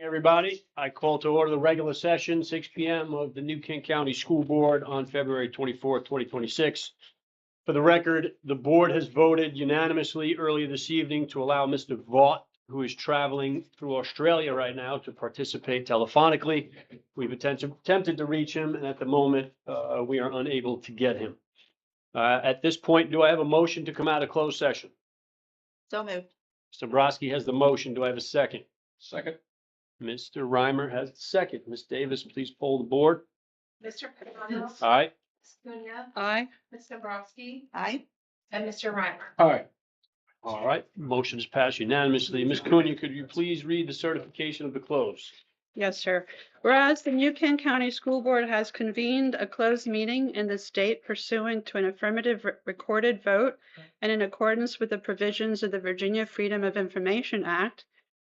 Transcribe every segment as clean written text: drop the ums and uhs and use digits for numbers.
Everybody, I call to order the regular session, 6 p.m. of the New Kent County School Board on February 24th, 2026. For the record, the board has voted unanimously earlier this evening to allow Mr. Vaught, who is traveling through Australia right now, to participate telephonically. We've attempted to reach him, and at the moment, we are unable to get him. At this point, do I have a motion to come out of closed session? So moved. Mr. Brodsky has the motion. Do I have a second? Second. Mr. Reimer has the second. Ms. Davis, please poll the board. Mr. Pagano. Aye. Ms. Cunha. Aye. Ms. Dombrowski. Aye. And Mr. Reimer. Aye. All right, motion is passed unanimously. Ms. Cunha, could you please read the certification of the close? Yes, sir. Whereas the New Kent County School Board has convened a closed meeting in the state pursuant to an affirmative recorded vote and in accordance with the provisions of the Virginia Freedom of Information Act,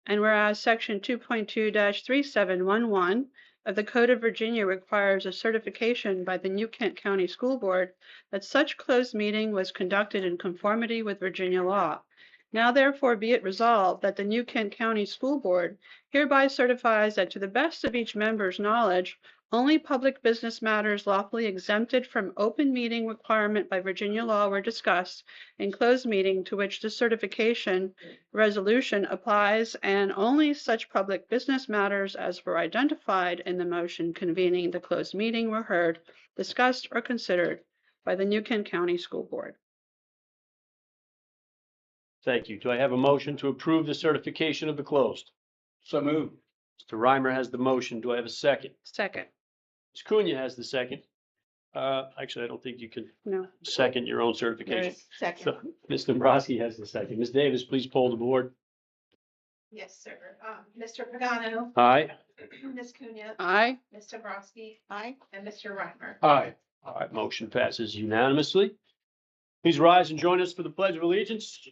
and whereas Section 2.2-3711 of the Code of Virginia requires a certification by the New Kent County School Board that such closed meeting was conducted in conformity with Virginia law. Now therefore be it resolved that the New Kent County School Board hereby certifies that to the best of each member's knowledge, only public business matters lawfully exempted from open meeting requirement by Virginia law were discussed in closed meeting to which the certification resolution applies, and only such public business matters as were identified in the motion convening the closed meeting were heard, discussed, or considered by the New Kent County School Board. Thank you. Do I have a motion to approve the certification of the closed? So moved. Mr. Reimer has the motion. Do I have a second? Second. Ms. Cunha has the second. Actually, I don't think you can No. second your own certification. Second. So Ms. Dombrowski has the second. Ms. Davis, please poll the board. Yes, sir. Mr. Pagano. Aye. Ms. Cunha. Aye. Ms. Dombrowski. Aye. And Mr. Reimer. Aye. All right, motion passes unanimously. Please rise and join us for the Pledge of Allegiance.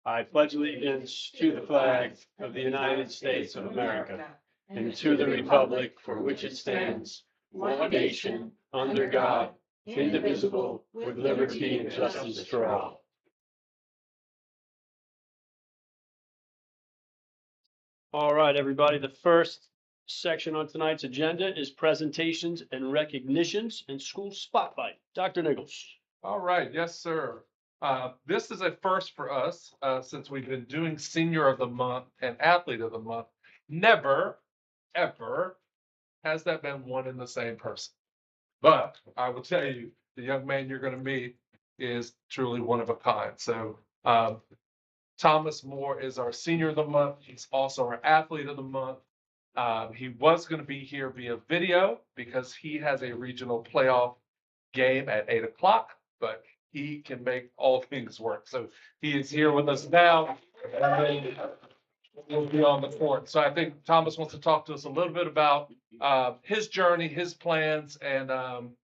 I pledge allegiance to the flag of the United States of America and to the republic for which it stands, one nation, under God, indivisible, with liberty and justice for all. All right, everybody, the first section on tonight's agenda is presentations and recognitions and school spotlight. Dr. Nichols. All right. Yes, sir. This is a first for us since we've been doing Senior of the Month and Athlete of the Month. Never, ever has that been one and the same person. But I will tell you, the young man you're going to meet is truly one of a kind. So Thomas Moore is our Senior of the Month. He's also our Athlete of the Month. He was going to be here via video because he has a regional playoff game at 8 o'clock, but he can make all things work. So he is here with us now, and then we'll be on the court. So I think Thomas wants to talk to us a little bit about his journey, his plans, and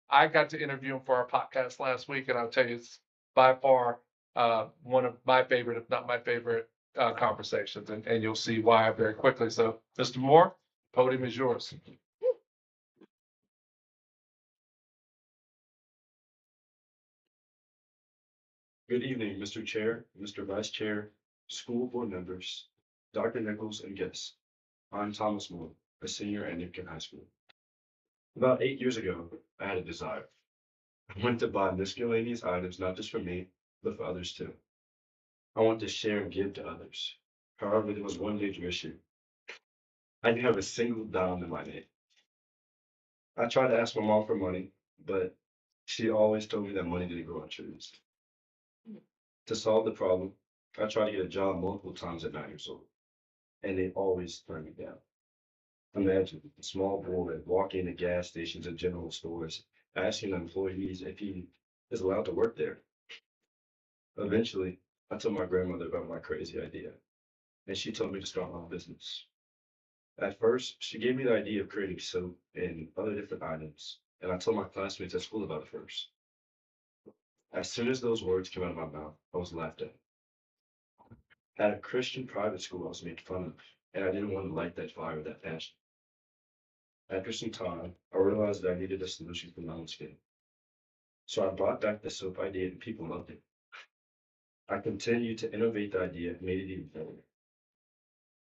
I got to interview him for our podcast last week, and I'll tell you, it's by far one of my favorite, if not my favorite, conversations, and you'll see why very quickly. So, Mr. Moore, podium is yours. Good evening, Mr. Chair, Mr. Vice Chair, school board members, Dr. Nichols, and guests. I'm Thomas Moore, a senior at New Kent High School. About 8 years ago, I had a desire. I wanted to buy miscellaneous items not just for me, but for others too. I wanted to share and give to others. However, there was one major issue. I didn't have a single dime in my name. I tried to ask my mom for money, but she always told me that money didn't grow on trees. To solve the problem, I tried to get a job multiple times at 9 years old, and they always turned me down. Imagine a small boy walking into gas stations and general stores, asking employees if he is allowed to work there. Eventually, I told my grandmother about my crazy idea, and she told me to start my own business. At first, she gave me the idea of creating soap and other different items, and I told my classmates at school about it first. As soon as those words came out of my mouth, I was laughed at. At a Christian private school, I was made fun of, and I didn't want to light that fire with that passion. After some time, I realized that I needed a solution for my own skin. So I brought back the soap idea, and people loved it. I continued to innovate the idea and made it even better.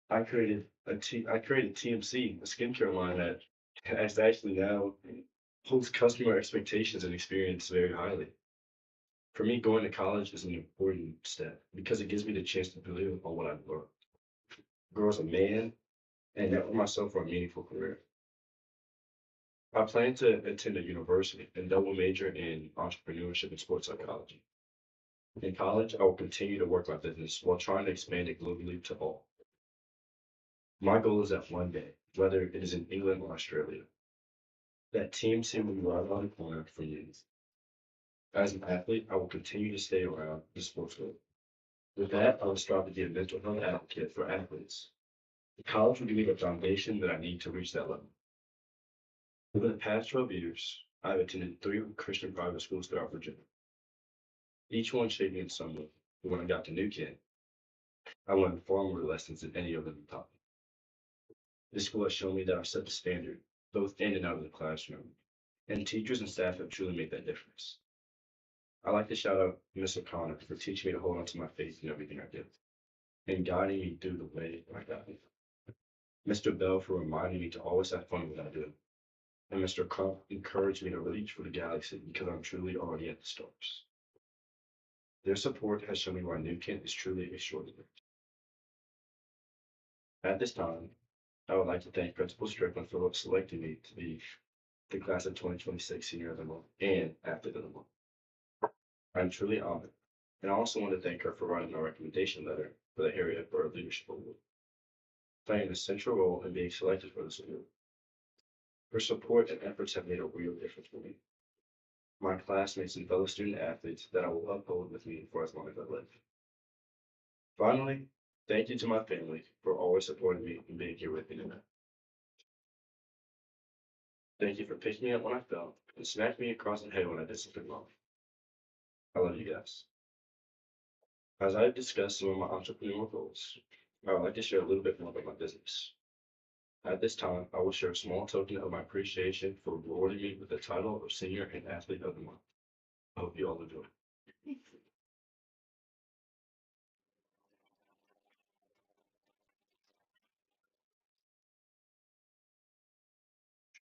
I created TMC, a skincare line that has actually now holds customer expectations and experience very highly. For me, going to college is an important step because it gives me the chance to build upon what I've learned, grow as a man, and network myself for a meaningful career. I plan to attend a university and double major in entrepreneurship and sports psychology. In college, I will continue to work my business while trying to expand it globally to all. My goal is that one day, whether it is in England or Australia, that TMC will be right around the corner for you. As an athlete, I will continue to stay around the sports world. With that, I will strive to be a mental health advocate for athletes. The college will give me the foundation that I need to reach that level. Over the past 12 years, I've attended 3 Christian private schools throughout Virginia. Each one shaped me in some way, but when I got to New Kent, I learned far more lessons than any of them taught me. This school has shown me that I've set the standard, both in and out of the classroom, and teachers and staff have truly made that difference. I'd like to shout out Ms. O'Connor for teaching me to hold on to my faith in everything I do, and guiding me through the way I got it. Mr. Bell for reminding me to always have fun with what I do, and Mr. Crump encouraged me to reach for the galaxy because I'm truly already at the stars. Their support has shown me why New Kent is truly extraordinary. At this time, I would like to thank Principal Strickland for selecting me to be the class of 2026 Senior of the Month and Athlete of the Month. I'm truly honored, and I also want to thank her for writing my recommendation letter for the Harriet Bird Leadership Award, playing a central role in being selected for this award. Her support and efforts have made a real difference for me, my classmates and fellow student athletes that I will uphold with me for as long as I live. Finally, thank you to my family for always supporting me and being here with me tonight. Thank you for picking me up when I fell and smacking me across the head when I did something wrong. I love you guys. As I've discussed some of my entrepreneurial goals, I would like to share a little bit more about my business. At this time, I will share a small token of my appreciation for rewarding me with the title of Senior and Athlete of the Month. I hope you all enjoy.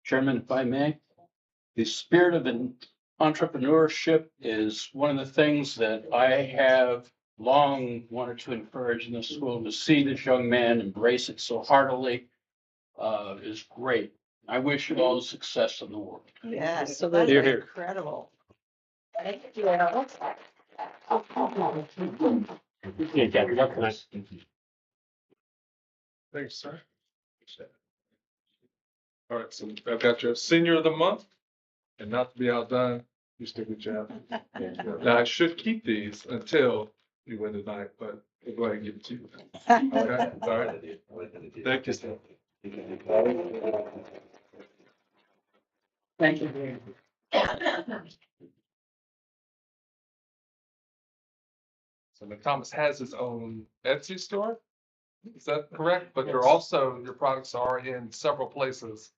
Chairman, if I may, the spirit of entrepreneurship is one of the things that I have long wanted to encourage in the school. To see this young man embrace it so heartily is great. I wish you all the success in the world. Yes, so Hear, that's hear. incredible. Thank you. Yeah, Kathy, up tonight. Thanks, sir. All right, so I've got your Senior of the Month, and not to be outdone, you stick with Jeff. Now, I should keep these until you win tonight, but we'll go ahead and give it to you. Okay, all right. Thank you, sir. Thank you. So McThomas has his own Etsy store. Is that correct? But you're also, your products are in several places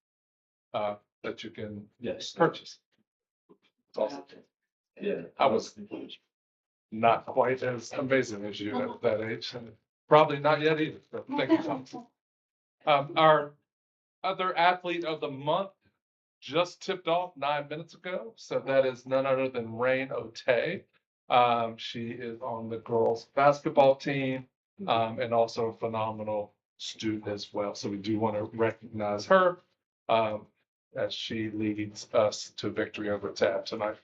that you can Yes. purchase. It's awesome. Yeah. I was not quite as amazing as you at that age, and probably not yet either. But thank you, Thomas. Our other athlete of the month just tipped off 9 minutes ago, so that is none other than Rain Otay. She is on the girls' basketball team, and also a phenomenal student as well. So we do want to recognize her as she leads us to victory over TAB tonight.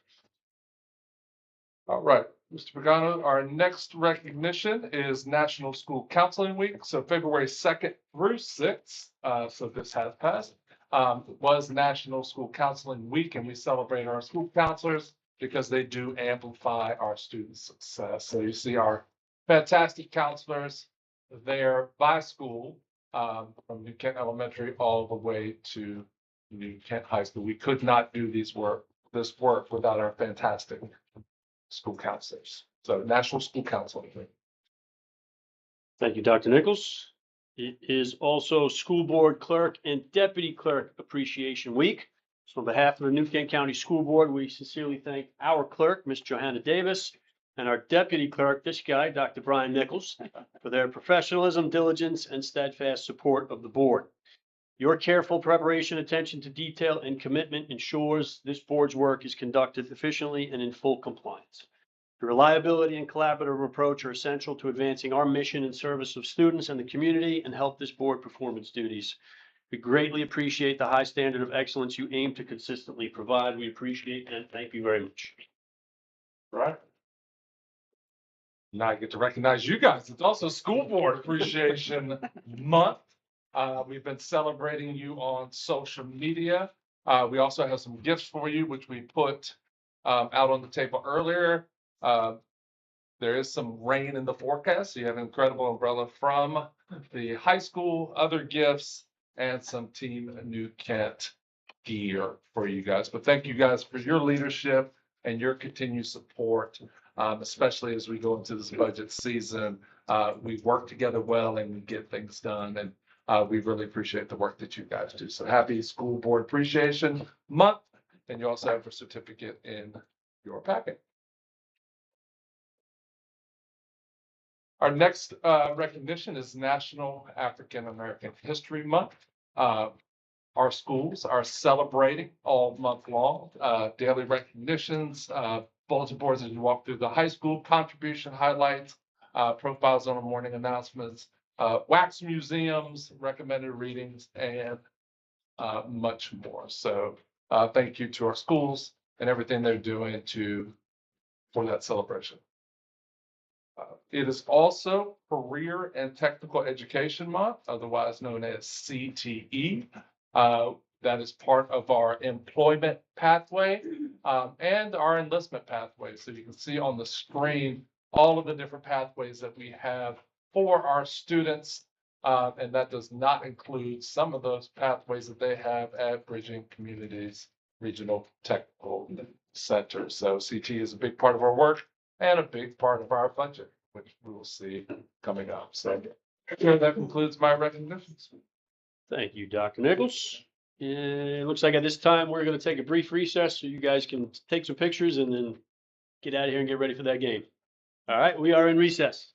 All right, Mr. Pagano, our next recognition is National School Counseling Week. So February 2nd through 6th, so this has passed, was National School Counseling Week, and we celebrate our school counselors because they do amplify our students' success. So you see our fantastic counselors there by school, from New Kent Elementary all the way to New Kent High School. We could not do this work without our fantastic school counselors. So National School Counseling Week. Thank you, Dr. Nichols. It is also School Board Clerk and Deputy Clerk Appreciation Week. So on behalf of the New Kent County School Board, we sincerely thank our clerk, Ms. Johanna Davis, and our deputy clerk, this guy, Dr. Brian Nichols, for their professionalism, diligence, and steadfast support of the board. Your careful preparation, attention to detail, and commitment ensures this board's work is conducted efficiently and in full compliance. The reliability and collaborative approach are essential to advancing our mission in service of students and the community and help this board perform its duties. We greatly appreciate the high standard of excellence you aim to consistently provide. We appreciate and thank you very much. Right. Now I get to recognize you guys. It's also School Board Appreciation Month. We've been celebrating you on social media. We also have some gifts for you, which we put out on the table earlier. There is some rain in the forecast, so you have an incredible umbrella from the high school, other gifts, and some Team New Kent gear for you guys. But thank you guys for your leadership and your continued support, especially as we go into this budget season. We work together well and we get things done. And we really appreciate the work that you guys do. So happy School Board Appreciation Month. And you also have a certificate in your packet. Our next recognition is National African American History Month. Our schools are celebrating all month long, daily recognitions, bulletin boards as you walk through the high school, contribution highlights, profiles on the morning announcements, wax museums, recommended readings, and much more. So thank you to our schools and everything they're doing for that celebration. It is also Career and Technical Education Month, otherwise known as CTE. That is part of our employment pathway and our enlistment pathway. So you can see on the screen all of the different pathways that we have for our students. And that does not include some of those pathways that they have at Bridging Communities Regional Technical Center. So CT is a big part of our work and a big part of our budget, which we will see coming up. So that concludes my recognitions. Thank you, Dr. Nichols. And it looks like at this time, we're going to take a brief recess so you guys can take some pictures and then get out of here and get ready for that game. All right, we are in recess.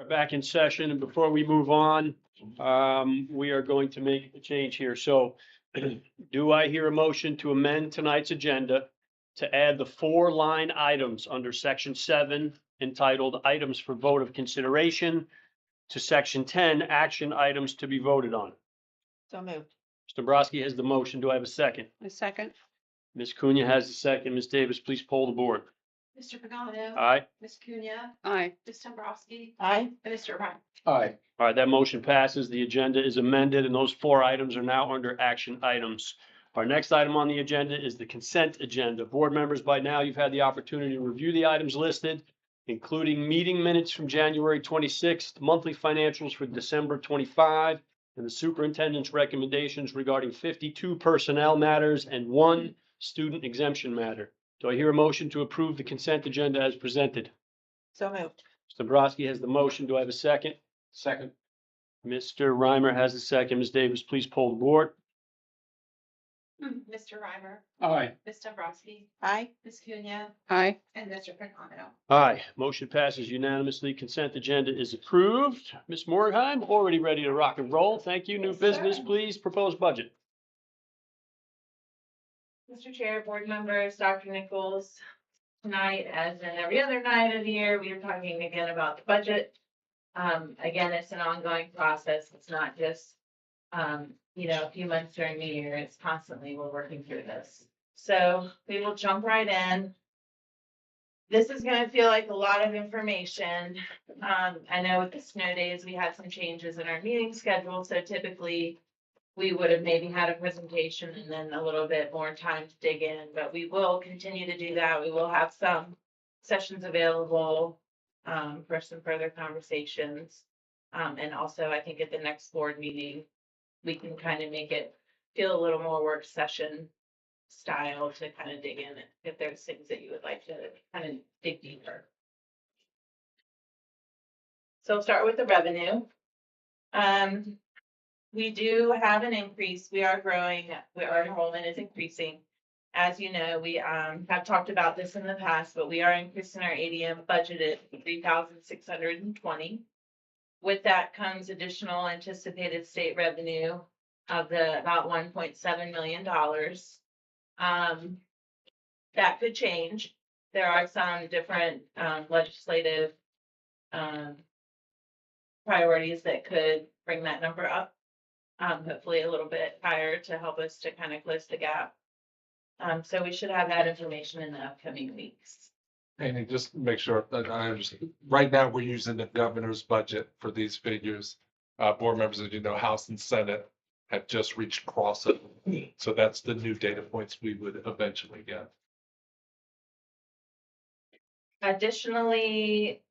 We're back in session, and before we move on, we are going to make a change here. So do I hear a motion to amend tonight's agenda to add the 4-line items under section 7 entitled Items for Vote of Consideration to section 10, Action Items to be Voted on? So moved. Mr. Dombrowski has the motion. Do I have a second? A second. Ms. Cunha has the second. Ms. Davis, please poll the board. Mr. Pagano. Aye. Ms. Cunha, Aye. Ms. Dombrowski, Aye. and Mr. Reiner. Aye. All right, that motion passes. The agenda is amended, and those 4 items are now under action items. Our next item on the agenda is the consent agenda. Board members, by now, you've had the opportunity to review the items listed, including meeting minutes from January 26th, monthly financials for December 25, and the superintendent's recommendations regarding 52 personnel matters and 1 student exemption matter. Do I hear a motion to approve the consent agenda as presented? So moved. Mr. Dombrowski has the motion. Do I have a second? Second. Mr. Reimer has the second. Ms. Davis, please poll the board. Mr. Reimer, Aye. Ms. Dombrowski, Aye. Ms. Cunha, Aye. and Mr. Pagano. Aye, motion passes unanimously. Consent agenda is approved. Ms. Morgheim, already ready to rock and roll. Thank you. New Yes, business, sir. please. Proposed budget. Mr. Chair, board members, Dr. Nichols, tonight, as in every other night of the year, we are talking again about the budget. Again, it's an ongoing process. It's not just, a few months during the year. It's constantly, we're working through this. So we will jump right in. This is gonna feel like a lot of information. I know with the snow days, we had some changes in our meeting schedule, so typically we would have maybe had a presentation and then a little bit more time to dig in, but we will continue to do that. We will have some sessions available for some further conversations. And also, I think at the next board meeting, we can kind of make it feel a little more work session style to kind of dig in if there's things that you would like to kind of dig deeper. So I'll start with the revenue. We do have an increase. We are growing. Our enrollment is increasing. As you know, we have talked about this in the past, but we are increasing our ADM budgeted $3,620. With that comes additional anticipated state revenue of about $1.7 million. That could change. There are some different legislative priorities that could bring that number up. Hopefully a little bit higher to help us to kind of close the gap. So we should have that information in the upcoming weeks. And just make sure that I understand. Right now, we're using the governor's budget for these figures. Board members, as you know, House and Senate have just reached crossover. So that's the new data points we would eventually get. Additionally,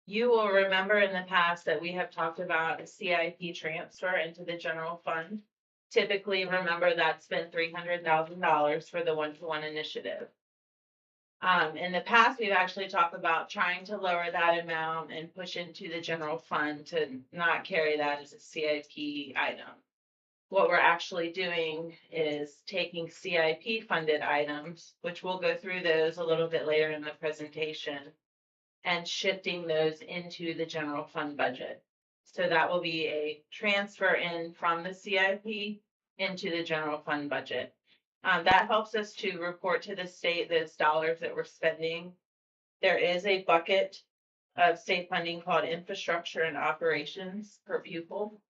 you will remember in the past that we have talked about a CIP transfer into the general fund. Typically, remember that's been $300,000 for the one-to-one initiative. In the past, we've actually talked about trying to lower that amount and push into the general fund to not carry that as a CIP item. What we're actually doing is taking CIP funded items, which we'll go through those a little bit later in the presentation, and shifting those into the general fund budget. So that will be a transfer in from the CIP into the general fund budget. That helps us to report to the state those dollars that we're spending. There is a bucket of state funding called infrastructure and operations per pupil.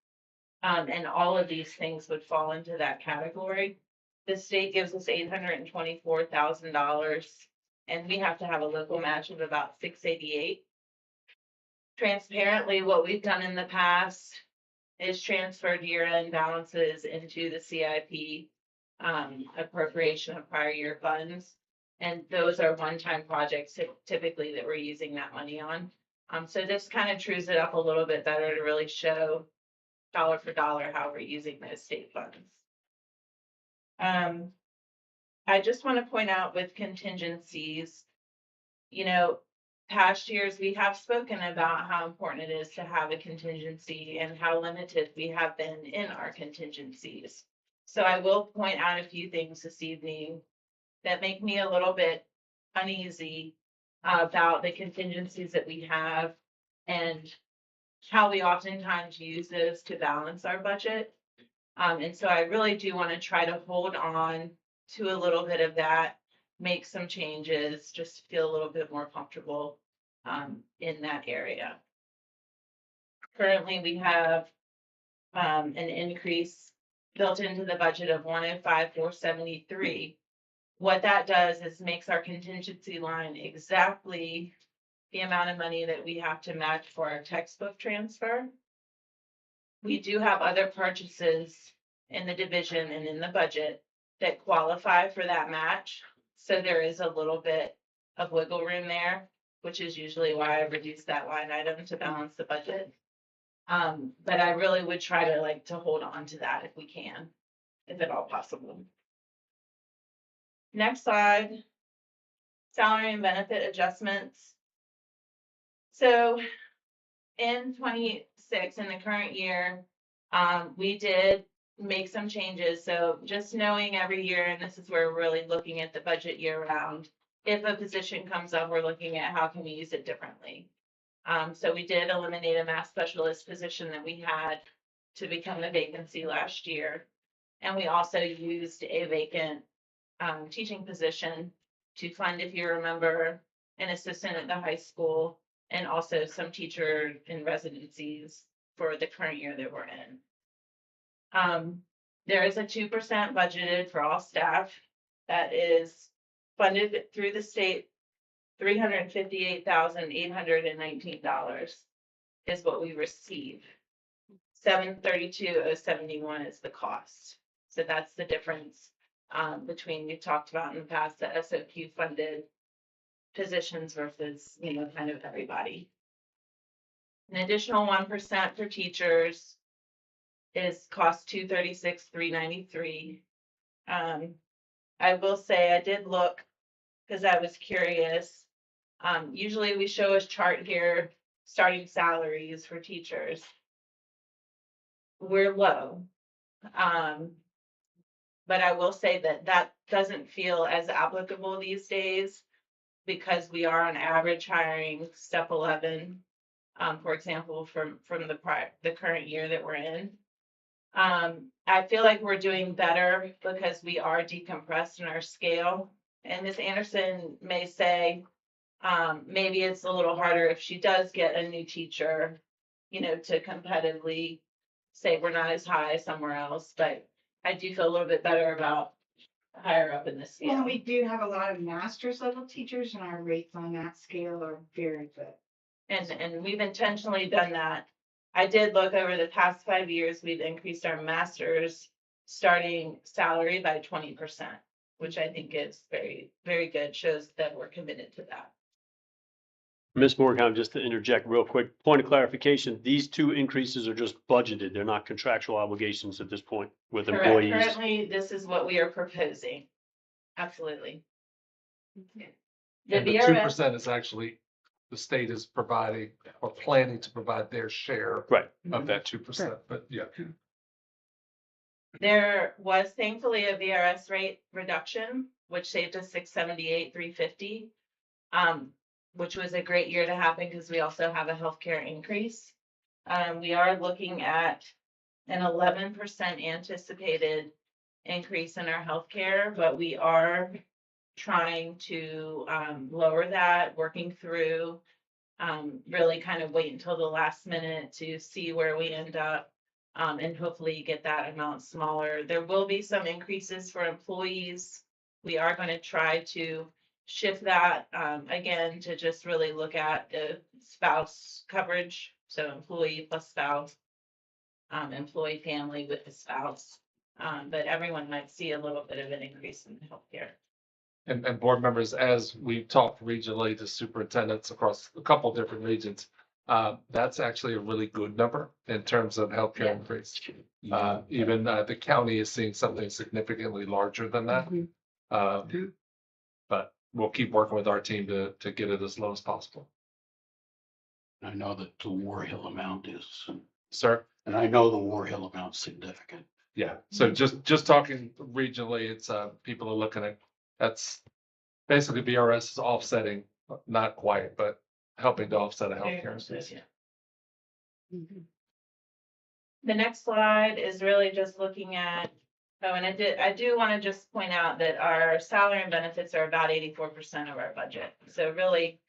And all of these things would fall into that category. The state gives us $824,000, and we have to have a local match of about $688,000. Transparently, what we've done in the past is transferred year-end balances into the CIP appropriation of prior year funds. And those are one-time projects typically that we're using that money on. So this kind of trues it up a little bit better to really show dollar for dollar how we're using those state funds. I just want to point out with contingencies, past years, we have spoken about how important it is to have a contingency and how limited we have been in our contingencies. So I will point out a few things this evening that make me a little bit uneasy about the contingencies that we have and how we oftentimes use those to balance our budget. And so I really do want to try to hold on to a little bit of that, make some changes, just feel a little bit more comfortable in that area. Currently, we have an increase built into the budget of 105,473. What that does is makes our contingency line exactly the amount of money that we have to match for our textbook transfer. We do have other purchases in the division and in the budget that qualify for that match. So there is a little bit of wiggle room there, which is usually why I reduce that line item to balance the budget. But I really would try to hold on to that if we can, if at all possible. Next slide, salary and benefit adjustments. So in 26, in the current year, we did make some changes. So just knowing every year, and this is where we're really looking at the budget year round, if a position comes up, we're looking at how can we use it differently. So we did eliminate a math specialist position that we had to become a vacancy last year. And we also used a vacant teaching position to fund, if you remember, an assistant at the high school and also some teacher in residencies for the current year that we're in. There is a 2% budgeted for all staff that is funded through the state. $358,819 is what we receive. $732,071 is the cost. So that's the difference between, we've talked about in the past, the SOQ funded positions versus, kind of everybody. An additional 1% for teachers is cost $236,393. I will say I did look because I was curious. Usually we show a chart here, starting salaries for teachers. We're low. But I will say that doesn't feel as applicable these days because we are on average hiring step 11, for example, from the current year that we're in. I feel like we're doing better because we are decompressed in our scale. And Ms. Anderson may say, maybe it's a little harder if she does get a new teacher, to competitively say we're not as high as somewhere else, but I do feel a little bit better about higher up in the scale. Well, we do have a lot of master's level teachers and our rates on that scale are very good. And we've intentionally done that. I did look over the past 5 years, we've increased our master's starting salary by 20%, which I think is very, very good, shows that we're committed to that. Ms. Morgan, just to interject real quick, point of clarification, these two increases are just budgeted. They're not contractual obligations at this point with Correct. employees. Currently, this is what we are proposing. Absolutely. The And the VRS 2% is actually, the state is providing or planning to provide their share Right. of that 2%, but yeah. There was thankfully a VRS rate reduction, which saved us $678,350, which was a great year to happen because we also have a healthcare increase. We are looking at an 11% anticipated increase in our healthcare, but we are trying to lower that, working through, really kind of wait until the last minute to see where we end up. And hopefully get that amount smaller. There will be some increases for employees. We are going to try to shift that again to just really look at the spouse coverage. So employee plus spouse, employee family with the spouse. But everyone might see a little bit of an increase in healthcare. And board members, as we've talked regionally to superintendents across a couple different regions, that's actually a really good number in terms of healthcare Yeah. increase. Even the county is seeing something significantly larger than that. But we'll keep working with our team to get it as low as possible. I know that the War Hill amount is, Sir? and I know the War Hill amount's significant. Yeah, so just talking regionally, it's people are looking at, that's basically BRS is offsetting Not quite, but helping to offset a Very healthcare much so, increase. yeah. Mhm. The next slide is really just looking at, oh, and I do want to just point out that our salary and benefits are about 84% of our budget. So really,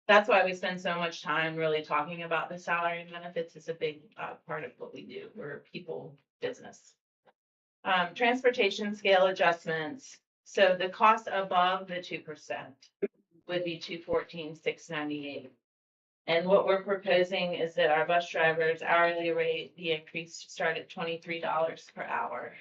that's why we spend so much time really talking about the salary and benefits. It's a big part of what we do. We're a people business. Transportation scale adjustments. So the cost above the 2% would be 214,698. And what we're proposing is that our bus drivers hourly rate be increased to start at $23 per hour.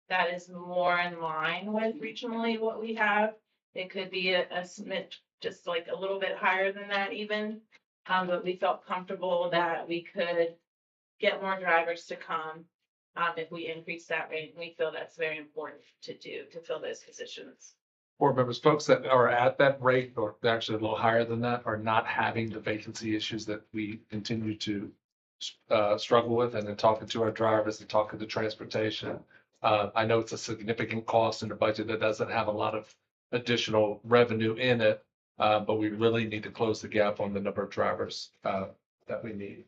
That is more in line with regionally what we have. It could be a smidge, just like a little bit higher than that even. But we felt comfortable that we could get more drivers to come if we increase that rate. We feel that's very important to do, to fill those positions. Board members, folks that are at that rate or actually a little higher than that are not having the vacancy issues that we continue to struggle with. And then talking to our drivers and talking to transportation. I know it's a significant cost in the budget that doesn't have a lot of additional revenue in it. But we really need to close the gap on the number of drivers that we need.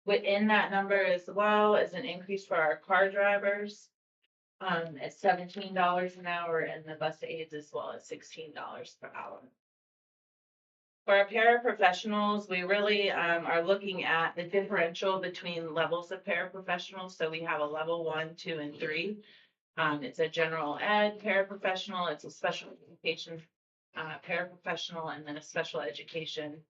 Within that number as well is an increase for our car drivers. At $17 an hour, and the bus aides as well as $16 per hour. For our paraprofessionals, we really are looking at the differential between levels of paraprofessionals. So we have a level 1, 2, and 3. It's a general ed paraprofessional, it's a special education paraprofessional, and then a special education,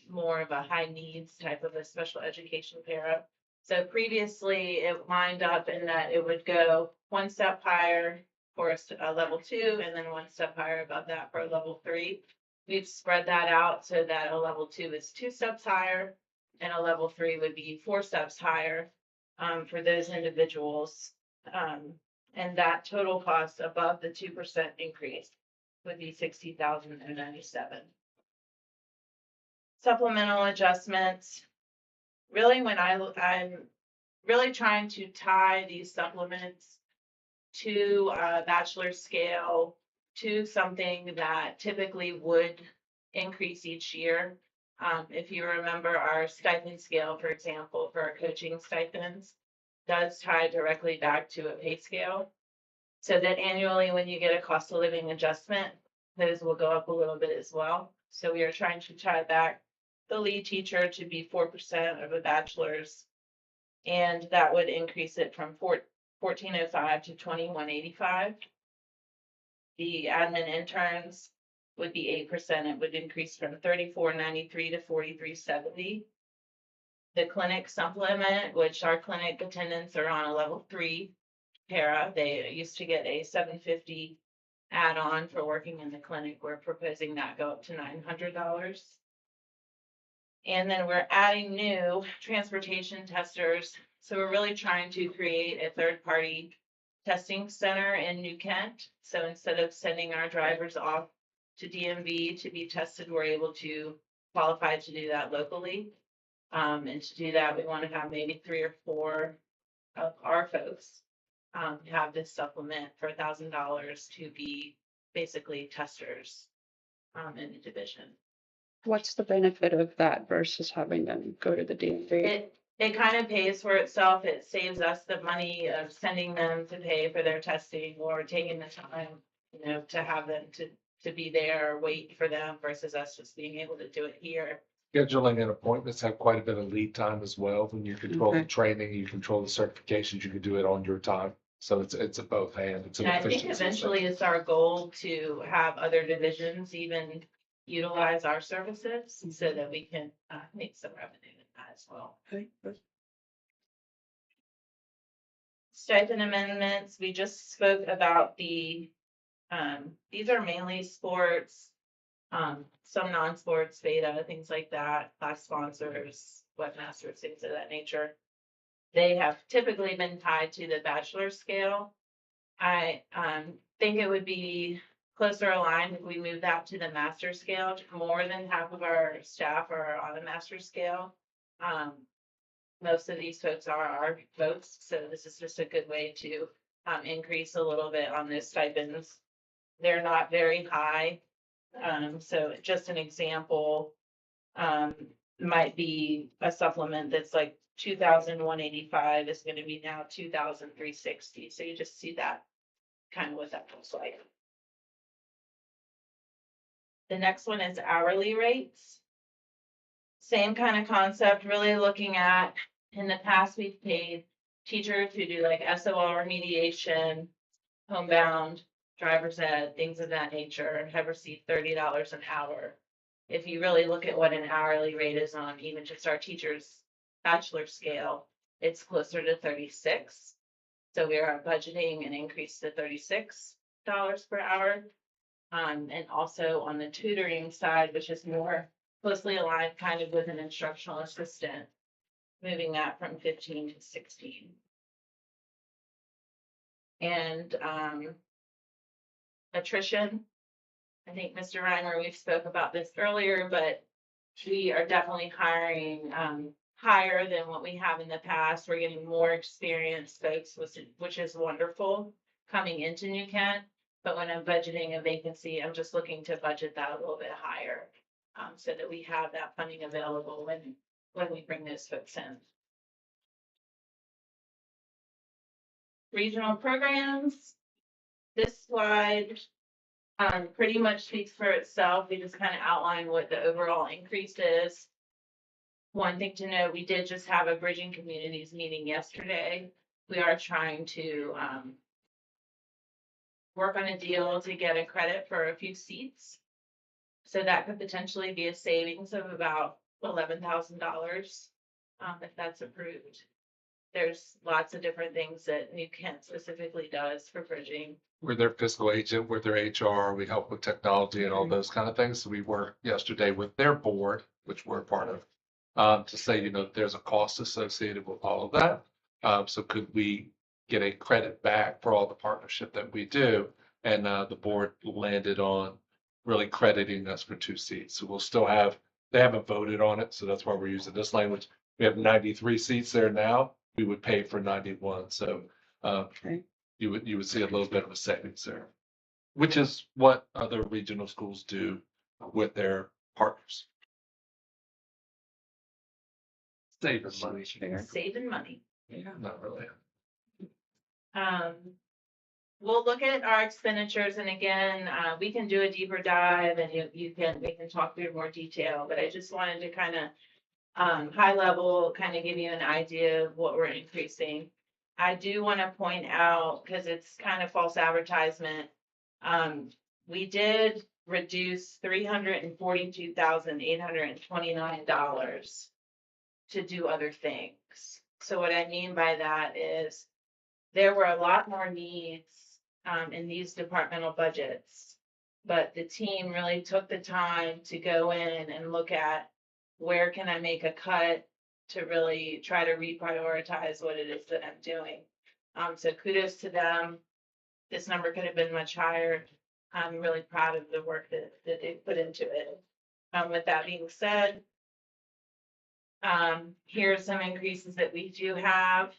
more of a high needs type of a special education para. So previously it lined up in that it would go one step higher for a level 2 and then one step higher above that for a level 3. We've spread that out so that a level 2 is 2 steps higher and a level 3 would be 4 steps higher for those individuals. And that total cost above the 2% increase would be $60,097. Supplemental adjustments. Really, when I'm really trying to tie these supplements to a bachelor scale, to something that typically would increase each year. If you remember our stipend scale, for example, for our coaching stipends, does tie directly back to a pay scale. So that annually, when you get a cost of living adjustment, those will go up a little bit as well. So we are trying to tie back the lead teacher to be 4% of a bachelor's, and that would increase it from $1,405 to $2,185. The admin interns would be 8%. It would increase from $3,493 to $4,370. The clinic supplement, which our clinic attendants are on a level 3 para, they used to get a $750 add-on for working in the clinic. We're proposing that go up to $900. And then we're adding new transportation testers. So we're really trying to create a third-party testing center in New Kent. So instead of sending our drivers off to DMV to be tested, we're able to qualify to do that locally. And to do that, we want to have maybe 3 or 4 of our folks have this supplement for $1,000 to be basically testers in the division. What's the benefit of that versus having them go to the DMV? It kind of pays for itself. It saves us the money of sending them to pay for their testing or taking the time, to have them to be there or wait for them versus us just being able to do it here. Scheduling and appointments have quite a bit of lead time as well. When you control the Okay. training, you control the certifications, you can do it on your time. So it's a both hand. It's an And I think efficiency eventually thing. it's our goal to have other divisions even utilize our services so that we can make some revenue in that as well. Okay. Stipend amendments, we just spoke about these are mainly sports, some non-sports, beta, things like that, class sponsors, webmasters, things of that nature. They have typically been tied to the bachelor scale. I think it would be closer aligned if we move that to the master scale. More than half of our staff are on a master scale. Most of these folks are our folks, so this is just a good way to increase a little bit on those stipends. They're not very high. So just an example, might be a supplement that's like 2,185 is gonna be now 2,360. So you just see that kind of what that looks like. The next one is hourly rates. Same kind of concept, really looking at, in the past, we've paid teachers who do like SOL remediation, homebound, driver's ed, things of that nature, have received $30 an hour. If you really look at what an hourly rate is on even just our teachers' bachelor scale, it's closer to 36. So we are budgeting an increase to $36 per hour. And also on the tutoring side, which is more closely aligned kind of with an instructional assistant, moving that from 15 to 16. And attrition, I think Mr. Reimer, we spoke about this earlier, but we are definitely hiring higher than what we have in the past. We're getting more experienced folks, which is wonderful coming into New Kent. But when I'm budgeting a vacancy, I'm just looking to budget that a little bit higher, so that we have that funding available when we bring those folks in. Regional programs. This slide pretty much speaks for itself. We just kind of outline what the overall increase is. One thing to note, we did just have a Bridging Communities meeting yesterday. We are trying to work on a deal to get a credit for a few seats. So that could potentially be a savings of about $11,000 if that's approved. There's lots of different things that New Kent specifically does for bridging. We're their fiscal agent, we're their HR, we help with technology and all those kind of things. So we worked yesterday with their board, which we're a part of, to say, there's a cost associated with all of that. So could we get a credit back for all the partnership that we do? And the board landed on really crediting us for 2 seats. So we'll still have, they haven't voted on it, so that's why we're using this language. We have 93 seats there now. We would pay for 91. So you would see a little bit of a savings there, which is what other regional schools do with their partners. Saving money. Saving money. Not really. We'll look at our expenditures, and again, we can do a deeper dive, and we can talk through more detail, but I just wanted to kind of high level, kind of give you an idea of what we're increasing. I do want to point out, because it's kind of false advertisement, we did reduce $342,829 to do other things. So what I mean by that is there were a lot more needs in these departmental budgets, but the team really took the time to go in and look at where can I make a cut to really try to reprioritize what it is that I'm doing. So kudos to them. This number could have been much higher. I'm really proud of the work that they put into it. With that being said, here are some increases that we do have.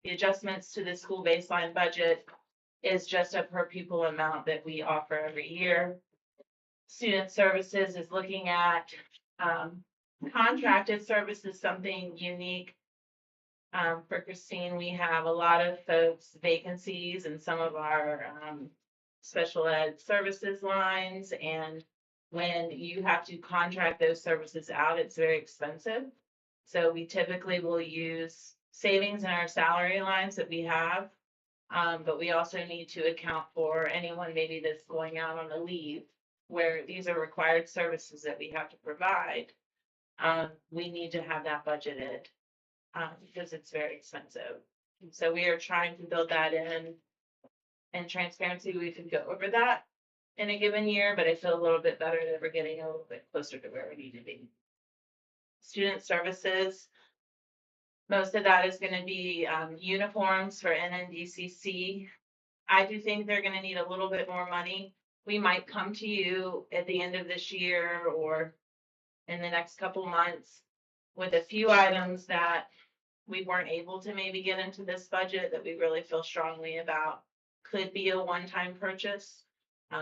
The adjustments to the school baseline budget is just a per pupil amount that we offer every year. Student services is looking at contracted services, something unique. For Christine, we have a lot of folks vacancies in some of our special ed services lines, and when you have to contract those services out, it's very expensive. So we typically will use savings in our salary lines that we have, but we also need to account for anyone maybe that's going out on a leave, where these are required services that we have to provide. We need to have that budgeted because it's very expensive. So we are trying to build that in. And transparency, we could go over that in a given year, but I feel a little bit better that we're getting a little bit closer to where we need to be. Student services, most of that is going to be uniforms for NNDCC. I do think they're going to need a little bit more money. We might come to you at the end of this year or in the next couple months with a few items that we weren't able to maybe get into this budget that we really feel strongly about. Could be a one-time purchase.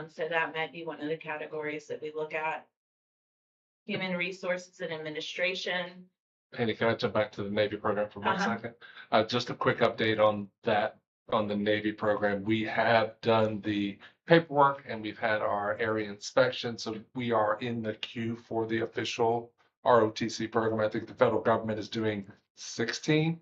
So that might be one of the categories that we look at. Human resources and administration. Penny, can I jump back to the Navy program for 1 Uh-huh. second? Just a quick update on that, on the Navy program. We have done the paperwork and we've had our area inspection, so we are in the queue for the official ROTC program. I think the federal government is doing 16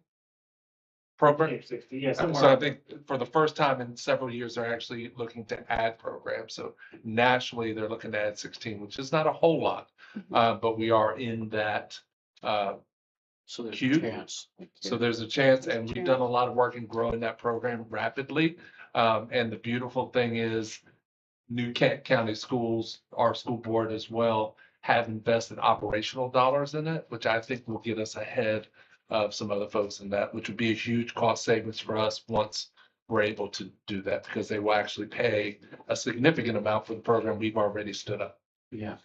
programs. 60, yeah, So I somewhere. think for the first time in several years, they're actually looking to add programs. So nationally, they're looking to add 16, which is not a whole lot. But we are in that, So there's a Cute. chance. so there's a chance, and we've done a lot of work in growing that program rapidly. And the beautiful thing is New Kent County Schools, our school board as well, have invested operational dollars in it, which I think will get us ahead of some other folks in that, which would be a huge cost savings for us once we're able to do that, because they will actually pay a significant amount for the program we've already stood up. Yeah.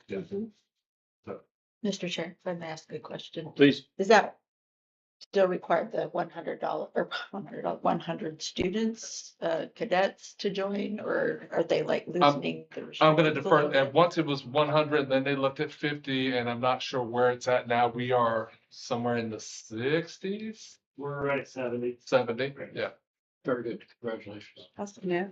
Mr. Chair, if I may ask a question, Please. does that still require the $100 or $100, 100 students, cadets to join, or are they like loosening the I'm gonna restrictions a defer, little and bit? once it was 100, then they looked at 50, and I'm not sure where it's at now. We are somewhere in the 60s, We're right at 70. 70, yeah. Very good. Congratulations. Awesome. Yeah.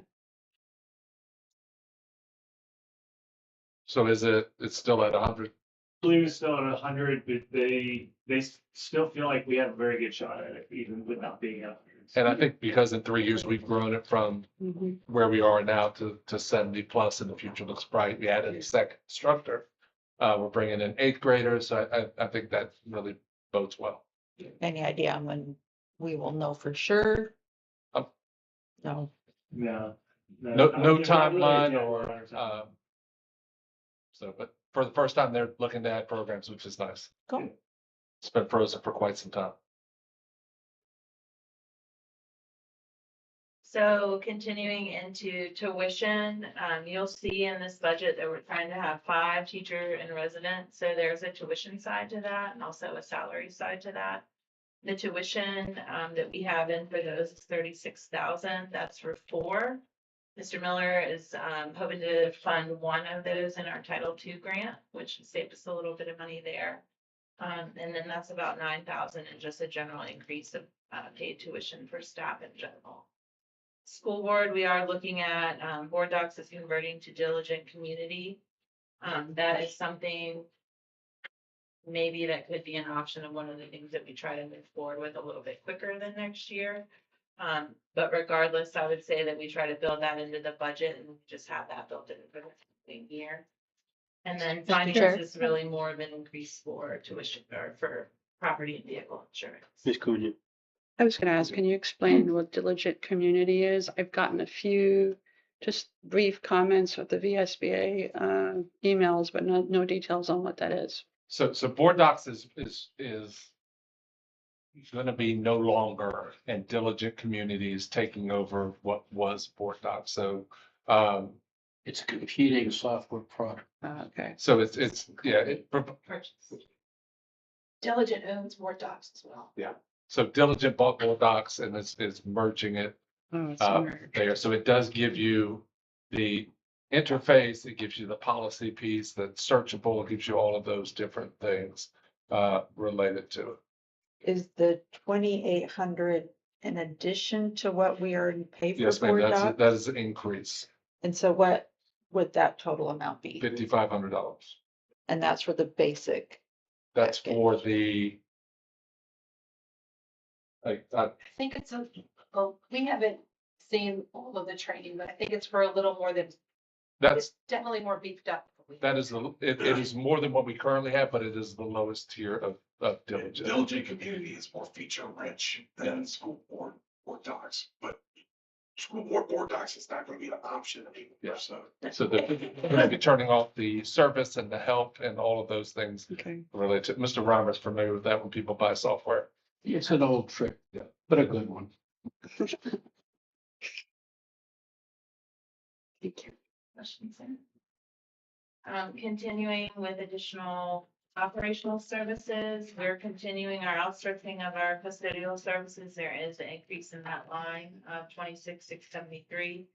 So it's still at 100? I believe it's still at 100, but they still feel like we have a very good shot at it, even without being at 100. And I think because in 3 years, we've grown it from Mhm. where we are now to 70 plus, and the future looks bright. We added a second instructor. We're bringing in 8th graders, so I think that really bodes well. Any idea on when we will know for sure? Um, No. No. No not really timeline yet. or, so, but for the first time, they're looking to add programs, which is nice. Cool. It's been frozen for quite some time. So continuing into tuition, you'll see in this budget that we're trying to have 5 teacher and resident. So there's a tuition side to that and also a salary side to that. The tuition, that we have in for those is 36,000. That's for 4. Mr. Miller is, hoping to fund 1 of those in our Title II grant, which saved us a little bit of money there. And then that's about 9,000 and just a general increase of, paid tuition for staff in general. School board, we are looking at, board docs is converting to diligent community. That is something maybe that could be an option of one of the things that we try to move forward with a little bit quicker than next year. But regardless, I would say that we try to build that into the budget and just have that built in for the following year. And then finance Chair. is really more of an increase for tuition or for property and vehicle insurance. Ms. Cunha. I was gonna ask, can you explain what diligent community is? I've gotten a few just brief comments with the VSBA emails, but no details on what that is. So board docs is gonna be no longer, and Diligent Communities taking over what was board docs. So, It's a competing software product. Okay. so it's, yeah, Purchase. Diligent owns Word Docs as well. so Diligent bought board docs and is merging it Oh, it's Uh, merged. there. So it does give you the interface, it gives you the policy piece that's searchable, it gives you all of those different things related to it. Is the 2,800 in addition to what we already pay for Yes, ma'am, board that docs? is an increase, And so what would that total amount be? $5,500. And that's for the basic. That's Okay. for the. I think it's we haven't seen all of the training, but I think it's for a little more than, That's, it's definitely more beefed up. that is, it is more than what we currently have, but it is the lowest tier of Diligent. Diligent Community is more feature rich than school board docs, but school board docs is not gonna be an option anymore, Yeah. so. So they're gonna be turning off the service and the help and all of those things Okay. related to, Mr. Reimer's familiar with that when people buy software. It's an old trick, Yeah. but a good one. Thank you. Questions there? Continuing with additional operational services, we're continuing our outsourcing of our custodial services. There is an increase in that line of 26,673.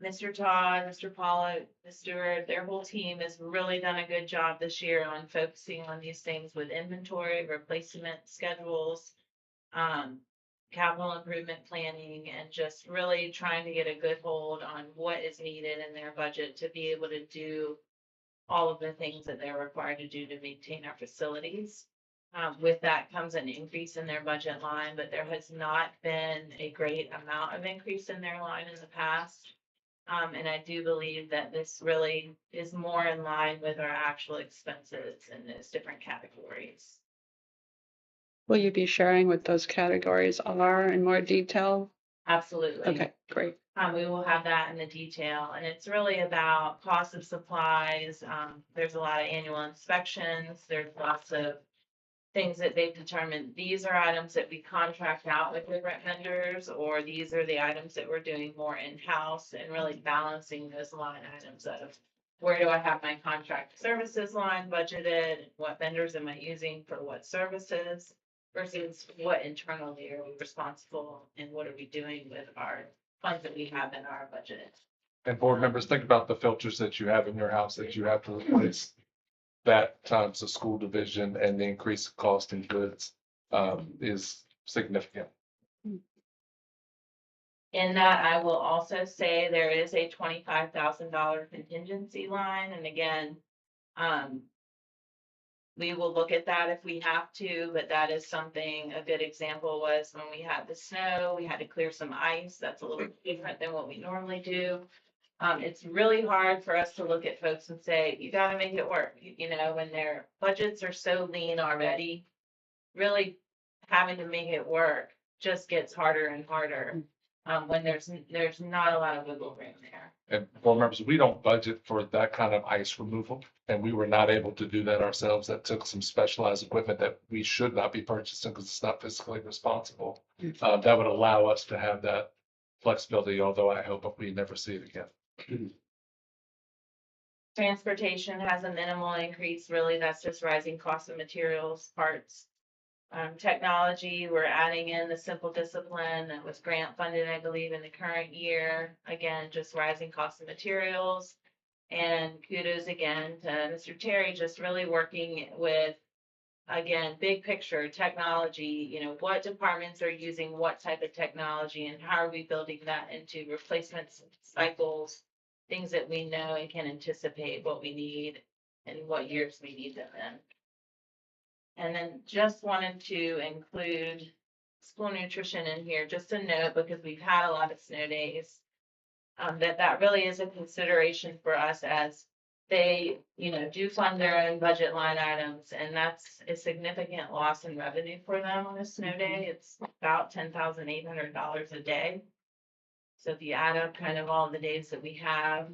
Mr. Todd, Mr. Pollock, Ms. Stewart, their whole team has really done a good job this year on focusing on these things with inventory, replacement schedules, capital improvement planning, and just really trying to get a good hold on what is needed in their budget to be able to do all of the things that they're required to do to maintain our facilities. With that comes an increase in their budget line, but there has not been a great amount of increase in their line in the past. And I do believe that this really is more in line with our actual expenses in those different categories. Will you be sharing what those categories are in more detail? Absolutely. Okay, great. We will have that in the detail, and it's really about cost of supplies. There's a lot of annual inspections. There's lots of things that they've determined. These are items that we contract out with different vendors, or these are the items that we're doing more in-house, and really balancing those line items of where do I have my contract services line budgeted? What vendors am I using for what services? Versus what internally are we responsible and what are we doing with our funds that we have in our budget? And board members, think about the filters that you have in your house that you have to replace. That times the school division and the increased cost in goods is significant. In that, I will also say there is a $25,000 contingency line, and again, we will look at that if we have to, but that is something, a good example was when we had the snow, we had to clear some ice. That's a little different than what we normally do. It's really hard for us to look at folks and say, you gotta make it work, you know, when their budgets are so lean already, really having to make it work just gets harder and harder. When there's not a lot of wiggle room there. And board members, we don't budget for that kind of ice removal, and we were not able to do that ourselves. That took some specialized equipment that we should not be purchasing because it's not fiscally responsible. That would allow us to have that flexibility, although I hope we never see it again. Transportation has a minimal increase, really, that's just rising cost of materials, parts. Technology, we're adding in the Simple Discipline that was grant funded, I believe, in the current year. Again, just rising cost of materials. And kudos again to Mr. Terry, just really working with, again, big picture technology, you know, what departments are using what type of technology and how are we building that into replacement cycles, things that we know and can anticipate what we need and what years we need them in. And then just wanted to include school nutrition in here, just a note, because we've had a lot of snow days. That really is a consideration for us as they, you know, do fund their own budget line items, and that's a significant loss in revenue for them on a snow day. It's about $10,800 a day. So if you add up kind of all the days that we have,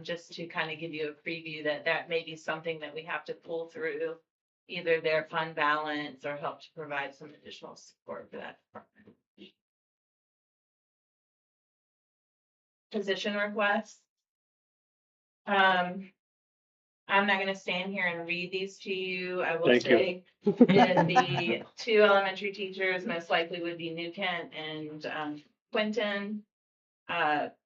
just to kind of give you a preview that may be something that we have to pull through either their fund balance or help to provide some additional support for that department. Position requests. I'm not gonna stand here and read these to you. I will Thank you. say that the two elementary teachers most likely would be New Kent and Quinton.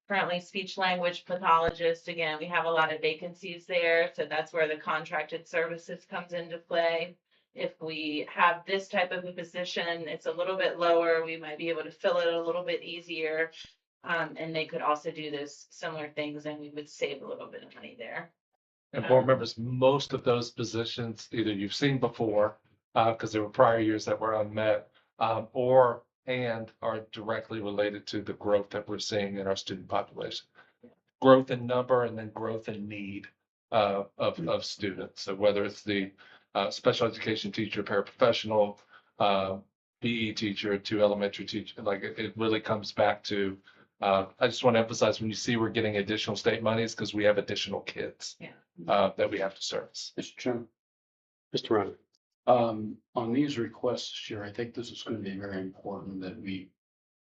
Currently speech language pathologist, again, we have a lot of vacancies there, so that's where the contracted services comes into play. If we have this type of a position, it's a little bit lower, we might be able to fill it a little bit easier. And they could also do those similar things and we would save a little bit of money there. And board members, most of those positions, either you've seen before, because there were prior years that were unmet, and are directly related to the growth that we're seeing in our student population. Growth in number and then growth in need of students. So whether it's the special education teacher, paraprofessional, PE teacher, to elementary teacher, like it really comes back to, I just want to emphasize when you see we're getting additional state monies because we have additional kids that we have to service. Mr. Chairman, Mr. Runner. on these requests this year, I think this is going to be very important that we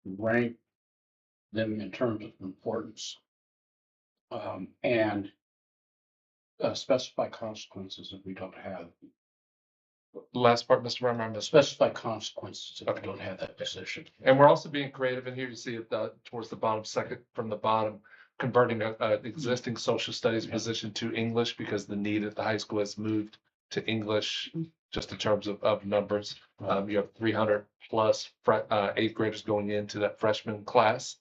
rank them in terms of importance. And specify consequences if we don't have, Last part, Mr. Remmer, I missed. specify consequences if we don't have that position. And we're also being creative in here. You see it towards the bottom, second from the bottom. converting an existing social studies position to English because the need at the high school has moved to English, just in terms of numbers. You have 300 plus eighth graders going into that freshman class.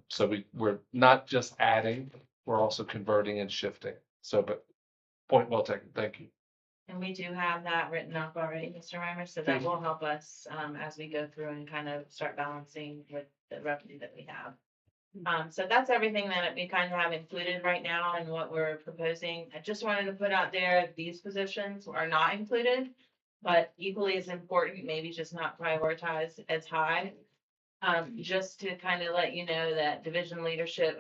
So we're not just adding, we're also converting and shifting. So, but point well taken. Thank you. And we do have that written up already, Mr. Reimer, so that will help us, as we go through and kind of start balancing with the revenue that we have. So that's everything that we kind of have included right now and what we're proposing. I just wanted to put out there, these positions are not included, but equally as important, maybe just not prioritized as high. Just to kind of let you know that division leadership,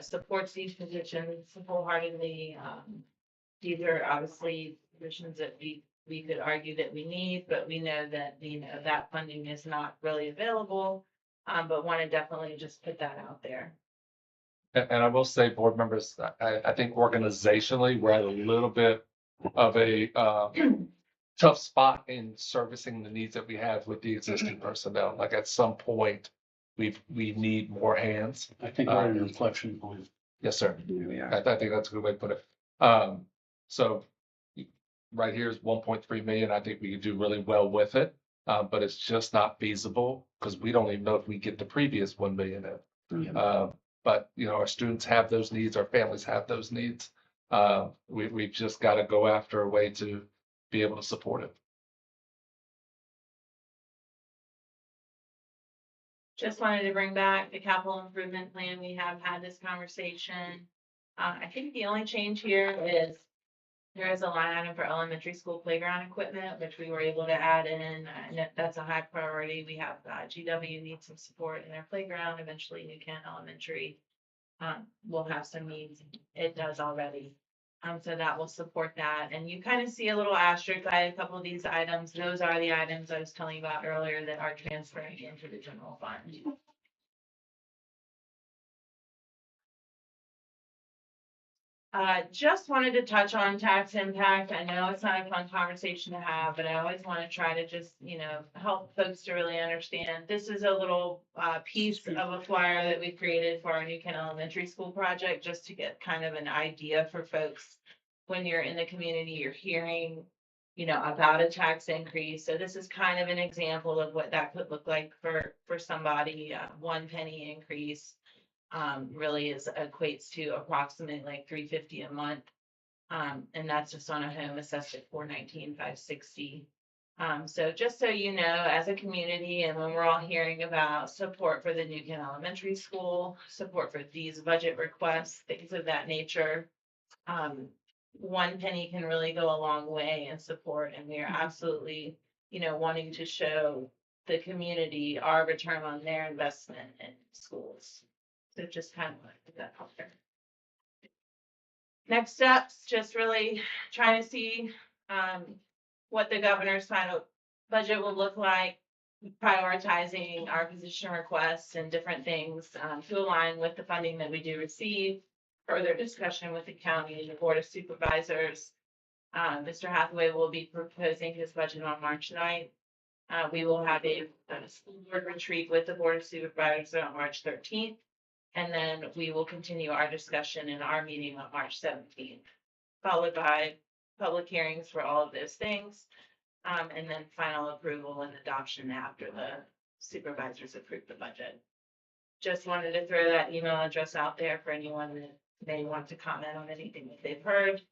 supports these positions wholeheartedly. These are obviously positions that we could argue that we need, but we know that, that funding is not really available. But want to definitely just put that out there. And I will say, board members, I think organizationally, we're at a little bit of a tough spot in servicing the needs that we have with the existing personnel. Like at some point, we need more hands. I think we're at an inflection point. Yes, sir. Yeah. I think that's a good way to put it. So right here is 1.3 million. I think we could do really well with it. But it's just not feasible because we don't even know if we get the previous 1 million in. But our students have those needs, our families have those needs. We've just got to go after a way to be able to support it. Just wanted to bring back the capital improvement plan. We have had this conversation. I think the only change here is there is a line item for elementary school playground equipment, which we were able to add in, and that's a high priority. We have GW needs some support in their playground. Eventually, New Kent Elementary will have some needs. It does already. So that will support that. And you kind of see a little asterisk by a couple of these items. Those are the items I was telling you about earlier that are transferring into the general fund. Just wanted to touch on tax impact. I know it's not a fun conversation to have, but I always want to try to just, help folks to really understand. This is a little piece of a flyer that we created for our New Kent Elementary School project, just to get kind of an idea for folks when you're in the community, you're hearing, about a tax increase. So this is kind of an example of what that could look like for somebody. 1 penny increase really equates to approximately like $350 a month. And that's just on a home assessed at $419,560. So just so you know, as a community, and when we're all hearing about support for the New Kent Elementary School, support for these budget requests, things of that nature, 1 penny can really go a long way in support. And we are absolutely, wanting to show the community our return on their investment in schools. So just kind of like that out there. Next steps, just really trying to see what the governor's final budget will look like, prioritizing our position requests and different things to align with the funding that we do receive. Further discussion with the county and the Board of Supervisors. Mr. Hathaway will be proposing his budget on March 9th. We will have a school board retreat with the Board of Supervisors on March 13th. And then we will continue our discussion in our meeting on March 17th, followed by public hearings for all of those things. And then final approval and adoption after the supervisors approve the budget. Just wanted to throw that email address out there for anyone that may want to comment on anything that they've heard.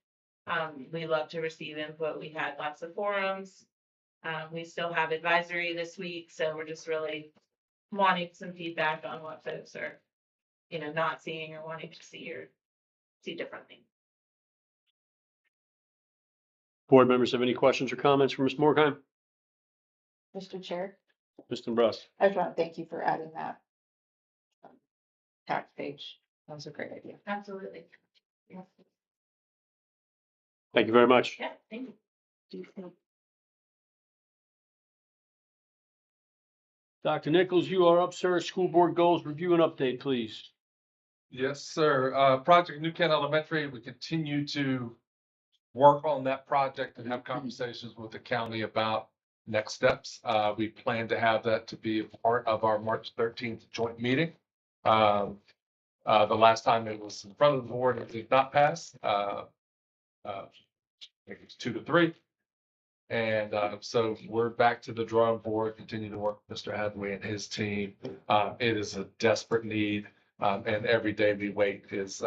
We love to receive input. We had lots of forums. We still have advisory this week, so we're just really wanting some feedback on what folks are not seeing or wanting to see or see differently. Board members have any questions or comments for Ms. Morkheim? Mr. Chair, Mr. Brus? I just want to thank you for adding that tax page. That was a great idea. Absolutely. Yeah, Thank you very much. thank you. Dr. Nichols, you are up, sir. School board goals review and update, please. Yes, sir. Project New Kent Elementary, we continue to work on that project and have conversations with the county about next steps. We plan to have that to be a part of our March 13th joint meeting. The last time it was in front of the board, it did not pass. I think it's 2-3. And so we're back to the drawing board, continue to work with Mr. Hadley and his team. It is a desperate need, and every day we wait is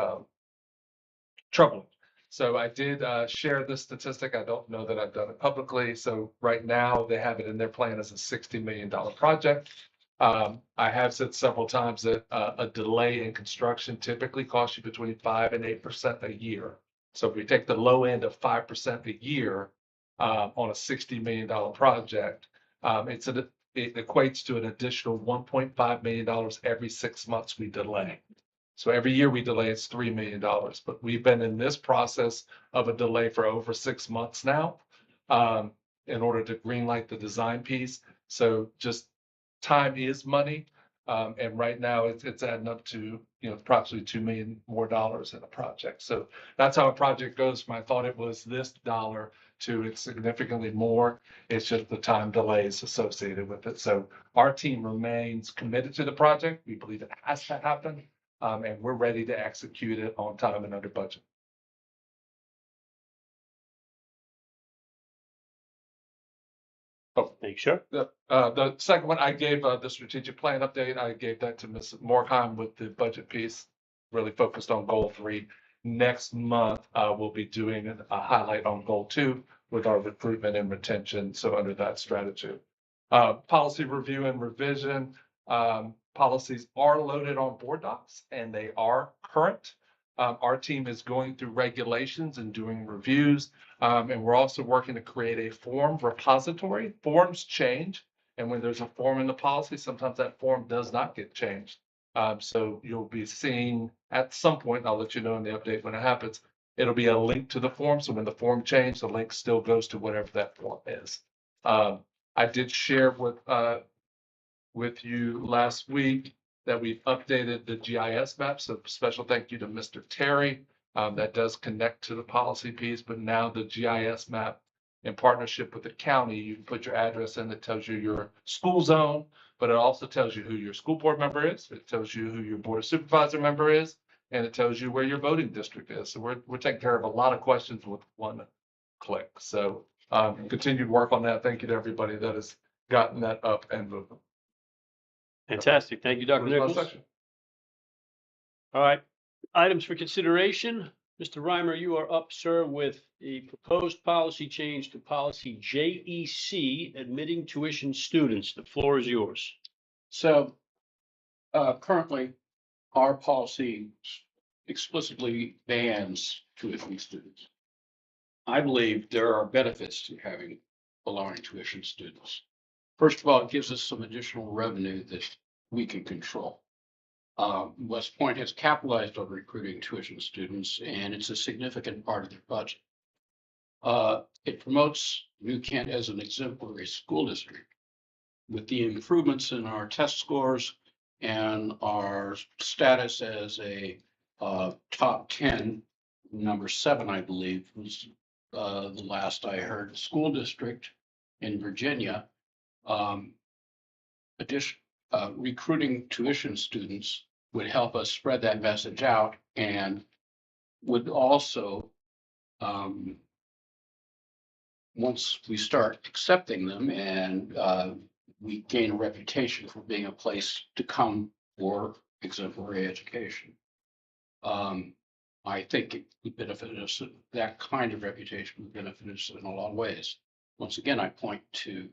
troubling. So I did share this statistic. I don't know that I've done it publicly. So right now they have it in their plan as a $60 million project. I have said several times that a delay in construction typically costs you between 5 and 8% a year. So if we take the low end of 5% a year on a $60 million project, it equates to an additional $1.5 million every 6 months we delay. So every year we delay, it's $3 million. But we've been in this process of a delay for over 6 months now in order to greenlight the design piece. So just time is money. And right now it's adding up to, approximately $2 million more in a project. So that's how a project goes from I thought it was this dollar to it's significantly more. It's just the time delays associated with it. So our team remains committed to the project. We believe it has to happen. And we're ready to execute it on time and under budget. Oh, thanks, sir. The second one, I gave the strategic plan update. I gave that to Ms. Morkheim with the budget piece, really focused on goal 3. Next month, we'll be doing a highlight on goal 2 with our recruitment and retention. So under that strategy, policy review and revision. Policies are loaded on board docs and they are current. Our team is going through regulations and doing reviews. And we're also working to create a form repository. Forms change. And when there's a form in the policy, sometimes that form does not get changed. So you'll be seeing at some point, I'll let you know in the update when it happens, it'll be a link to the form. So when the form changes, the link still goes to whatever that form is. I did share with you last week that we've updated the GIS map. So special thank you to Mr. Terry. That does connect to the policy piece, but now the GIS map in partnership with the county, you put your address in that tells you your school zone, but it also tells you who your school board member is. It tells you who your board of supervisor member is, and it tells you where your voting district is. So we're taking care of a lot of questions with one click. So continued work on that. Thank you to everybody that has gotten that up and moving. Fantastic. Thank you, Dr. Nichols. All right. Items for consideration. Mr. Reimer, you are up, sir, with a proposed policy change to policy JEC, admitting tuition students. The floor is yours. So currently, our policy explicitly bans tuition students. I believe there are benefits to allowing tuition students. First of all, it gives us some additional revenue that we can control. West Point has capitalized on recruiting tuition students, and it's a significant part of their budget. It promotes New Kent as an exemplary school district. With the improvements in our test scores and our status as a top 10, number 7, I believe, was the last I heard, school district in Virginia. Recruiting tuition students would help us spread that message out and would also, once we start accepting them and we gain a reputation for being a place to come for exemplary education. I think it would benefit us. That kind of reputation would benefit us in a lot of ways. Once again, I point to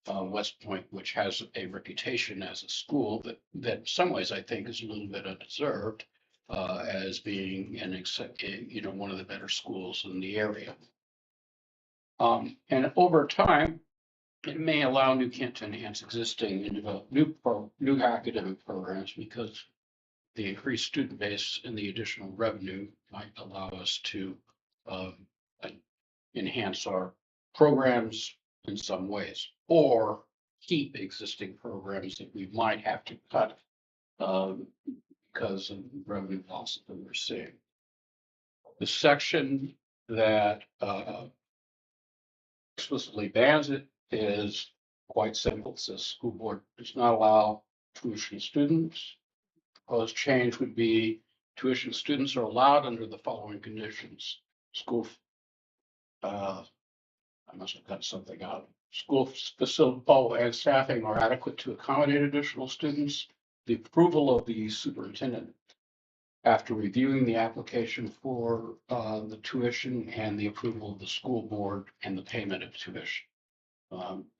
West Point, which has a reputation as a school that in some ways I think is a little bit undeserved as being one of the better schools in the area. And over time, it may allow New Kent to enhance existing and develop new academic programs because the increased student base and the additional revenue might allow us to enhance our programs in some ways, or keep existing programs that we might have to cut because of the revenue losses that we're seeing. The section that explicitly bans it is quite simple. It says school board does not allow tuition students. Proposed change would be tuition students are allowed under the following conditions. School, I must have cut something out. School facility and staffing are adequate to accommodate additional students. The approval of the superintendent after reviewing the application for the tuition and the approval of the school board and the payment of tuition.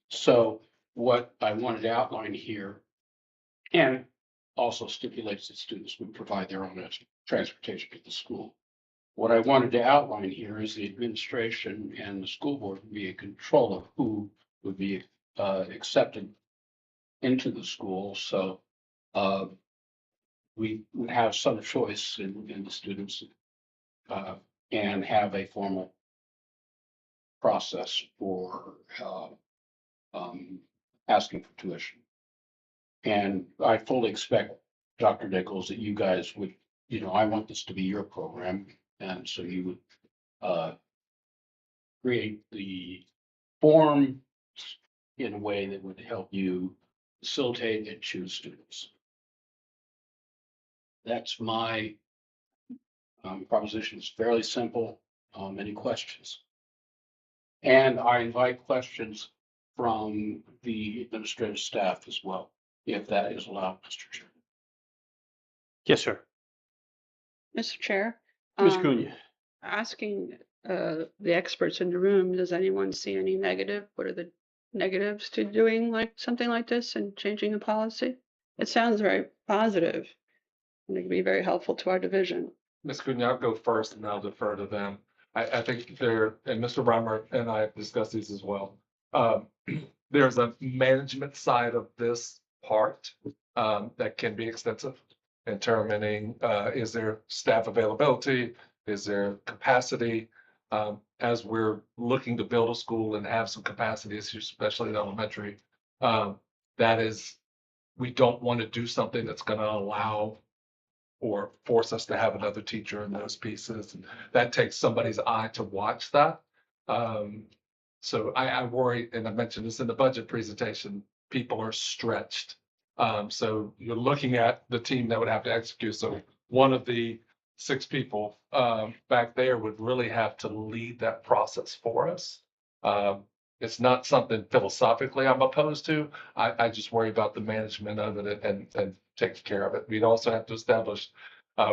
So what I wanted to outline here, and also stipulates that students would provide their own transportation to the school. What I wanted to outline here is the administration and the school board would be in control of who would be accepted into the school. So we would have some choice in the students and have a formal process for asking for tuition. And I fully expect, Dr. Nichols, that you guys would, I want this to be your program. And so you would create the form in a way that would help you facilitate and choose students. That's my proposition. It's fairly simple. Any questions? And I invite questions from the administrative staff as well, if that is allowed, Mr. Chair. Yes, sir. Mr. Chair. Ms. Cunha. Asking the experts in the room, does anyone see any negative? What are the negatives to doing like something like this and changing the policy? It sounds very positive and it can be very helpful to our division. Ms. Cunha, I'll go first and I'll defer to them. I think there, and Mr. Reimer and I have discussed these as well. There's a management side of this part that can be extensive in determining is there staff availability, is there capacity? As we're looking to build a school and have some capacity issues, especially in elementary, that is, we don't want to do something that's going to allow or force us to have another teacher in those pieces. And that takes somebody's eye to watch that. So I worry, and I mentioned this in the budget presentation, people are stretched. So you're looking at the team that would have to execute. So one of the 6 people back there would really have to lead that process for us. It's not something philosophically I'm opposed to. I just worry about the management of it and taking care of it. We'd also have to establish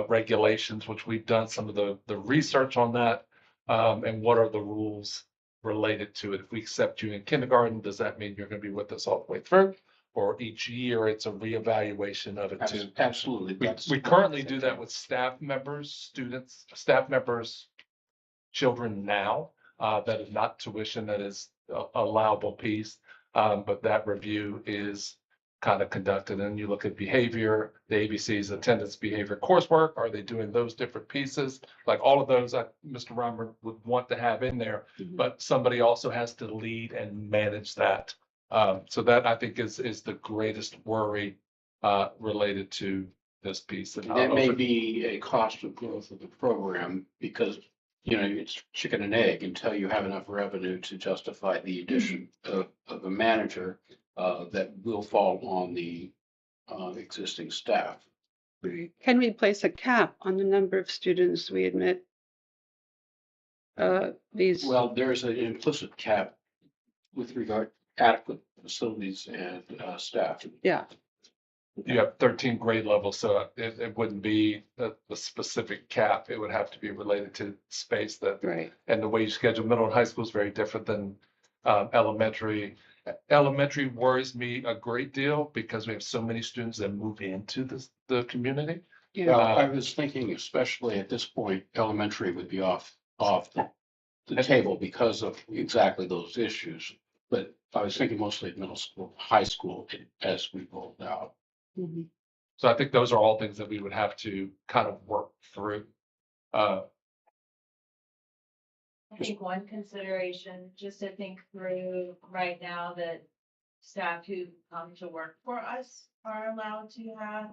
regulations, which we've done some of the research on that. And what are the rules related to it? If we accept you in kindergarten, does that mean you're going to be with us all the way through? Or each year it's a reevaluation of it too? Absolutely. We currently do that with staff members, students, staff members, children now. That is not tuition, that is allowable piece. But that review is kind of conducted, and you look at behavior, the ABCs, attendance, behavior, coursework. Are they doing those different pieces? Like all of those, Mr. Reimer would want to have in there, but somebody also has to lead and manage that. So that I think is the greatest worry related to this piece. And that may be a cost of growth of the program because, it's chicken and egg until you have enough revenue to justify the addition of a manager that will fall on the existing staff. Can we place a cap on the number of students we admit? Well, there's an implicit cap with regard to adequate facilities and staff. Yeah. You have 13 grade levels, so it wouldn't be a specific cap. It would have to be related to space that, Right. and the way you schedule middle and high school is very different than elementary. Elementary worries me a great deal because we have so many students that move into the community. Yeah. I was thinking, especially at this point, elementary would be off the table because of exactly those issues. But I was thinking mostly at middle school, high school as we rolled out. Mm-hmm. So I think those are all things that we would have to kind of work through. I think one consideration, just to think through right now that staff who come to work for us are allowed to have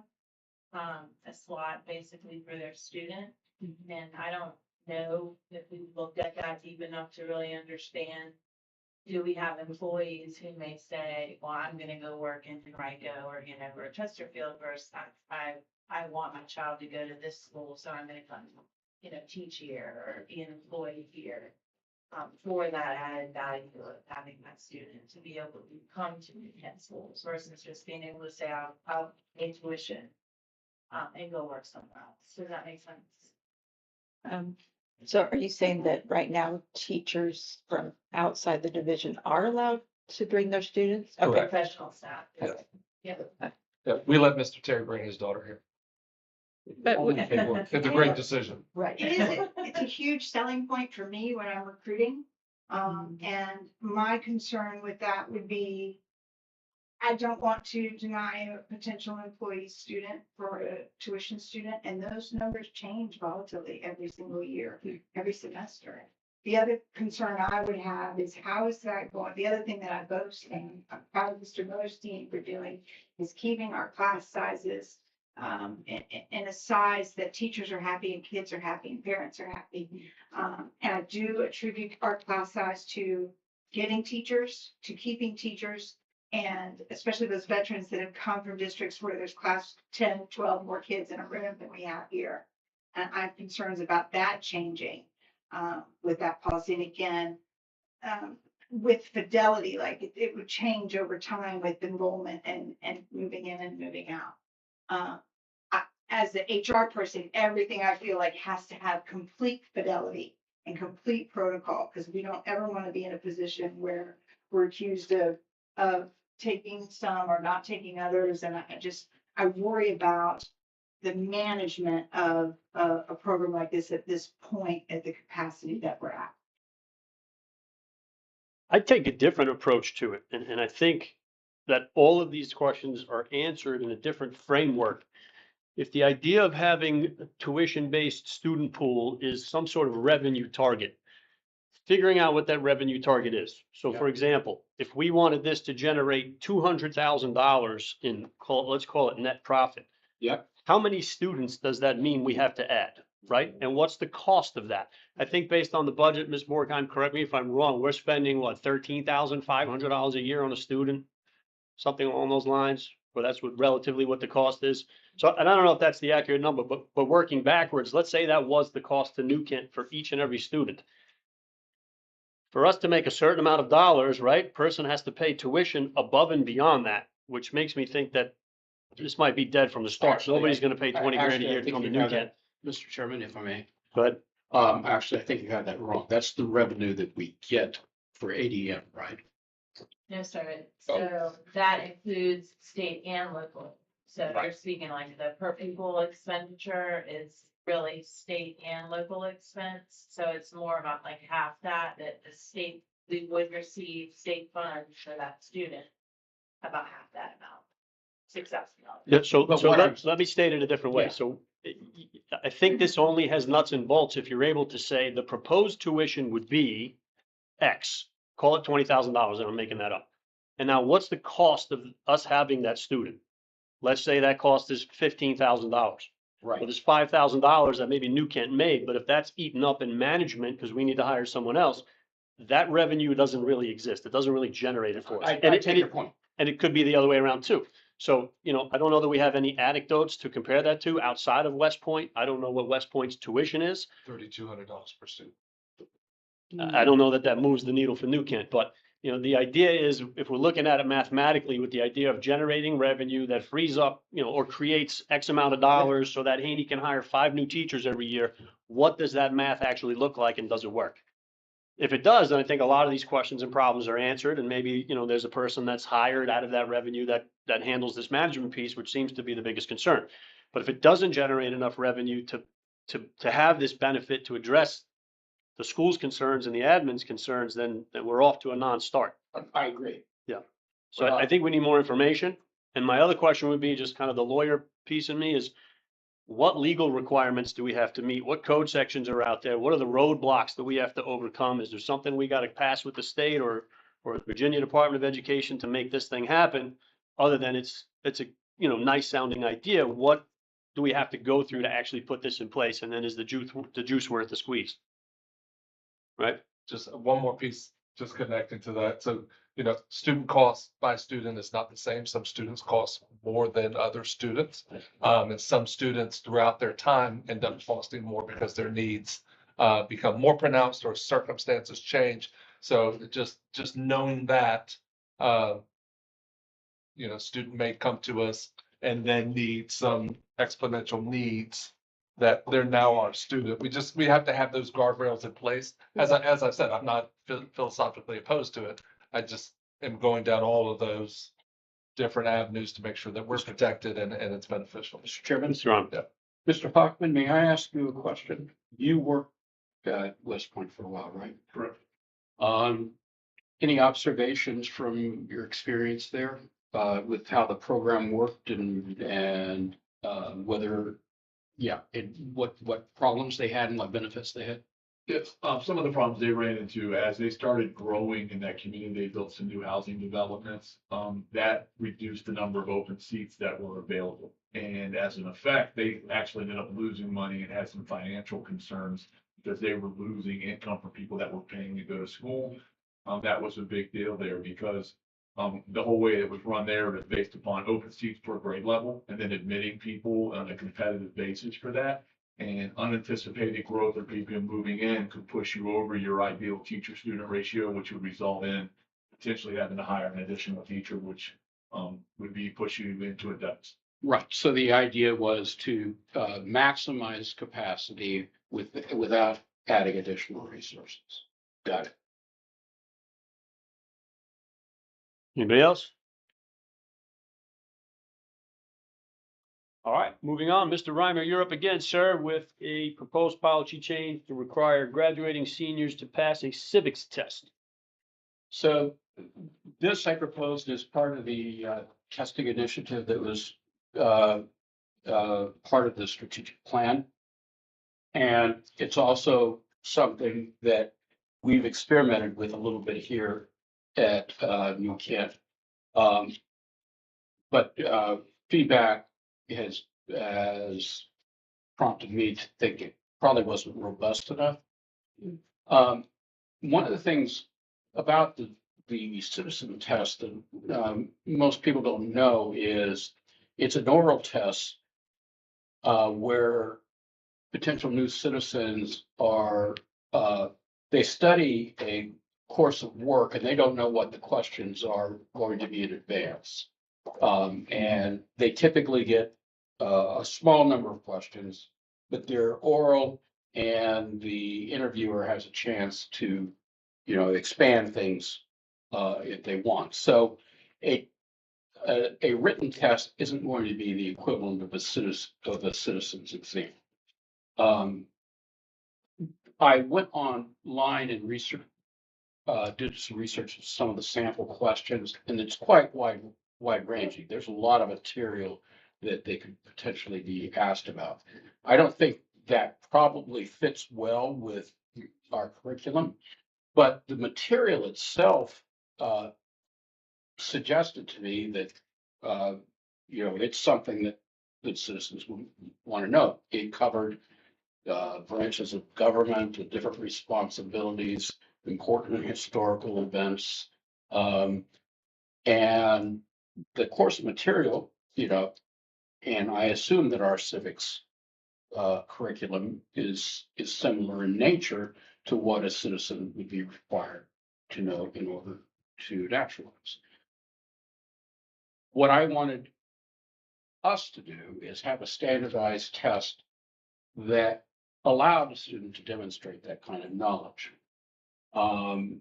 a slot basically for their student. And I don't know if we've looked at that deep enough to really understand do we have employees who may say, well, I'm gonna go work in Henrico or Hanover or Chesterfield versus I want my child to go to this school, so I'm gonna come, teach here or be an employee here. For that added value of having that student to be able to come to New Kent schools versus just being able to say, I'll pay tuition, and go work somewhere else. Does that make sense? So are you saying that right now teachers from outside the division are allowed to bring their students? Okay. Correct. Professional staff. Yeah. Yeah. Yeah, we let Mr. Terry bring his daughter here. But It's a great decision. Right. It's a huge selling point for me when I'm recruiting. And my concern with that would be, I don't want to deny a potential employee student for a tuition student, and those numbers change volatilely every single year, every semester. The other concern I would have is how is that going? The other thing that I boast and I'm proud of Mr. Miller's team for doing is keeping our class sizes in a size that teachers are happy and kids are happy and parents are happy. And I do attribute our class size to getting teachers, to keeping teachers, and especially those veterans that have come from districts where there's class 10, 12 more kids in a room than we have here. And I have concerns about that changing with that policy. And again, with fidelity, like it would change over time with enrollment and moving in and moving out. As the HR person, everything I feel like has to have complete fidelity and complete protocol, because we don't ever want to be in a position where we're accused of taking some or not taking others. And I worry about the management of a program like this at this point at the capacity that we're at. I take a different approach to it, and I think that all of these questions are answered in a different framework. If the idea of having a tuition-based student pool is some sort of revenue target, figuring out what that revenue target is. So for example, if we wanted this to generate $200,000 in, let's call it net profit. Yep. How many students does that mean we have to add, right? And what's the cost of that? I think based on the budget, Ms. Borkheim, correct me if I'm wrong, we're spending what, $13,500 a year on a student? Something along those lines, or that's relatively what the cost is. So, and I don't know if that's the accurate number, but working backwards, let's say that was the cost to New Kent for each and every student. For us to make a certain amount of dollars, right, person has to pay tuition above and beyond that, which makes me think that this might be dead from the start. Actually, Nobody's going to pay 20 grand a Actually, I year to think come to you New have Kent. that, Mr. Chairman, if I may. But Actually, I think you got that wrong. That's the revenue that we get for ADM, right? No, sir. Oh. So that includes state and local. So you're Right. speaking like the per pupil expenditure is really state and local expense. So it's more about like half that the state, we would receive state funds for that student, about half that amount. $6,000. yeah, so But what I'm- let me state it a different way. Yeah. So I think this only has nuts and bolts if you're able to say the proposed tuition would be X, call it $20,000, and I'm making that up. And now what's the cost of us having that student? Let's say that cost is $15,000. Well, Right. there's $5,000 that maybe New Kent made, but if that's eaten up in management because we need to hire someone else, that revenue doesn't really exist. It doesn't really generate it for us. I And take your point. and it could be the other way around too. So, I don't know that we have any anecdotes to compare that to outside of West Point. I don't know what West Point's tuition is. $3,200 per student. I don't know that that moves the needle for New Kent, but the idea is if we're looking at it mathematically with the idea of generating revenue that frees up, or creates X amount of dollars so that Haney can hire 5 new teachers every year, what does that math actually look like and does it work? If it does, then I think a lot of these questions and problems are answered and maybe, there's a person that's hired out of that revenue that handles this management piece, which seems to be the biggest concern. But if it doesn't generate enough revenue to have this benefit to address the school's concerns and the admin's concerns, then we're off to a non-start. I agree. So I think we need more information. And my other question would be just kind of the lawyer piece in me is what legal requirements do we have to meet? What code sections are out there? What are the roadblocks that we have to overcome? Is there something we got to pass with the state or Virginia Department of Education to make this thing happen? Other than it's a, nice sounding idea. What do we have to go through to actually put this in place? And then is the juice worth the squeeze? Right? Just one more piece. just connecting to that. So, student cost by student is not the same. Some students cost more than other students. And some students throughout their time end up costing more because their needs become more pronounced or circumstances change. So just knowing that, student may come to us and then need some exponential needs that they're now our student. We have to have those guardrails in place. As I said, I'm not philosophically opposed to it. I just am going down all of those different avenues to make sure that we're protected and it's beneficial. Mr. Chairman, Mr. Ron. Yeah. Mr. Hoffman, may I ask you a question? You worked at West Point for a while, right? Correct. Any observations from your experience there, with how the program worked and whether, what problems they had and what benefits they had? Yes, some of the problems they ran into as they started growing in that community, they built some new housing developments. That reduced the number of open seats that were available. And as an effect, they actually ended up losing money and had some financial concerns because they were losing income from people that were paying to go to school. That was a big deal there because the whole way it was run there was based upon open seats per grade level and then admitting people on a competitive basis for that. And unanticipated growth or people moving in could push you over your ideal teacher-student ratio, which would result in potentially having to hire an additional teacher, which would be pushing you into a deficit. Right, so the idea was to maximize capacity without adding additional resources. Got it. Anybody else? All right, moving on. Mr. Reimer, you're up again, sir, with a proposed policy change to require graduating seniors to pass a civics test. So this I proposed as part of the testing initiative that was part of the strategic plan. And it's also something that we've experimented with a little bit here at New Kent. But feedback has prompted me to think it probably wasn't robust enough. One of the things about the citizen test that most people don't know is it's an oral test where potential new citizens are they study a course of work and they don't know what the questions are going to be in advance. And they typically get a small number of questions, but they're oral and the interviewer has a chance to, expand things if they want. So a written test isn't going to be the equivalent of a citizen's exam. I went online and did some research of some of the sample questions, and it's quite wide ranging. There's a lot of material that they could potentially be asked about. I don't think that probably fits well with our curriculum, but the material itself suggested to me that it's something that citizens would want to know. It covered branches of government, the different responsibilities, important historical events, and the course material, and I assume that our civics curriculum is similar in nature to what a citizen would be required to know in order to naturalize. What I wanted us to do is have a standardized test that allowed a student to demonstrate that kind of knowledge. And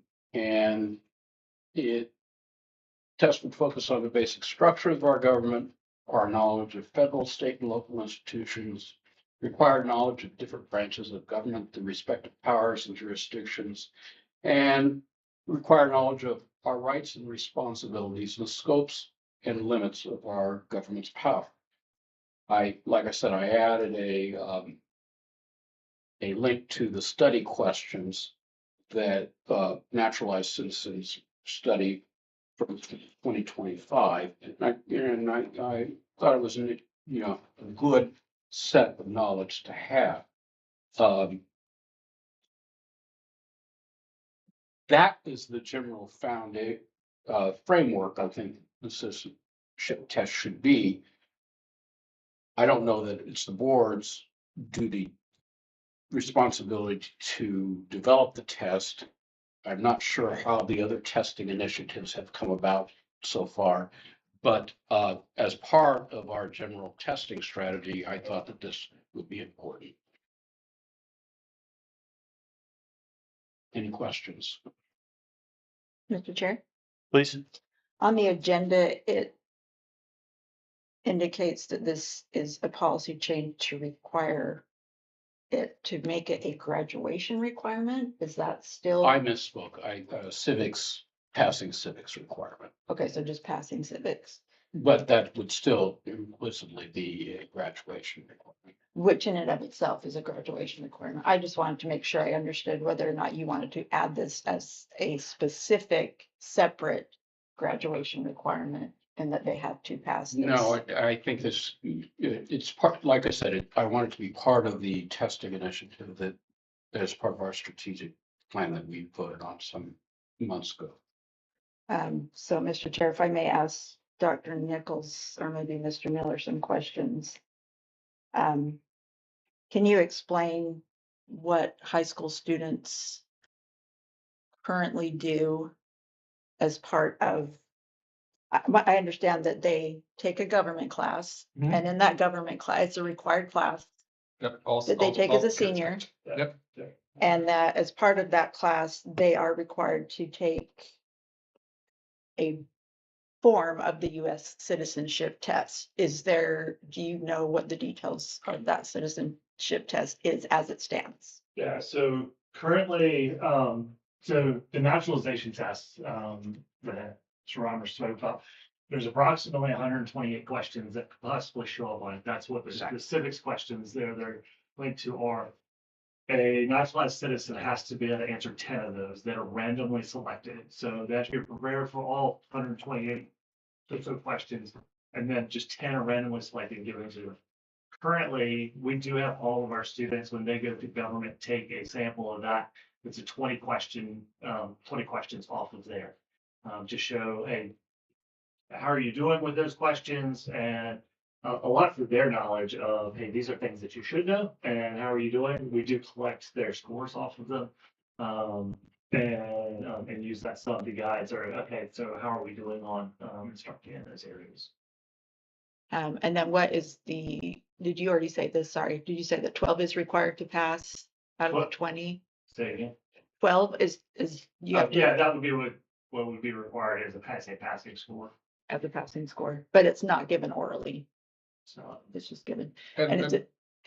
test would focus on the basic structure of our government, our knowledge of federal, state, and local institutions, required knowledge of different branches of government, the respective powers and jurisdictions, and required knowledge of our rights and responsibilities, the scopes and limits of our government's power. Like I said, I added a link to the study questions that naturalized citizens study from 2025, and I thought it was a good set of knowledge to have. that is the general framework I think the citizenship test should be. I don't know that it's the board's duty, responsibility to develop the test. I'm not sure how the other testing initiatives have come about so far, but as part of our general testing strategy, I thought that this would be important. Any questions? Mr. Chair, Please. on the agenda, it indicates that this is a policy change to require it to make it a graduation requirement. Is that still? I misspoke. Passing civics requirement, Okay, so just passing civics, but that would still implicitly be a graduation requirement. which in and of itself is a graduation requirement. I just wanted to make sure I understood whether or not you wanted to add this as a specific, separate graduation requirement and that they have to pass this. No, I think it's part, like I said, I want it to be part of the testing initiative that as part of our strategic plan that we put on some months ago. So, Mr. Chair, if I may ask Dr. Nichols or maybe Mr. Miller some questions. Can you explain what high school students currently do as part of, I understand that they take a government class, Mhm. and in that government class, it's a required class Yep, also. that they take as a senior, Yep. and that as part of that class, they are required to take a form of the US citizenship test. Do you know what the details of that citizenship test is as it stands? Yeah, so currently, so the naturalization test, that Sharon spoke about, there's approximately 128 questions that could possibly show up on it. That's what the civics questions they're linked to are. A naturalized citizen has to be able to answer 10 of those that are randomly selected. So that you're prepared for all 128 questions, and then just 10 are randomly selected and given to them. Currently, we do have all of our students, when they go to government, take a sample of that. It's a 20 questions off of there, to show, hey, how are you doing with those questions? And a lot for their knowledge of, hey, these are things that you should know, and how are you doing? We do collect their scores off of them, and use that sub to guides, or, okay, so how are we doing on instructing in those areas? And then did you already say this? Sorry, did you say that 12 is required to pass out of the 20? Say again. 12 is you have to Yeah, that would be what would be required as a passing score. have the passing score, but it's not given orally. So It's just given. And And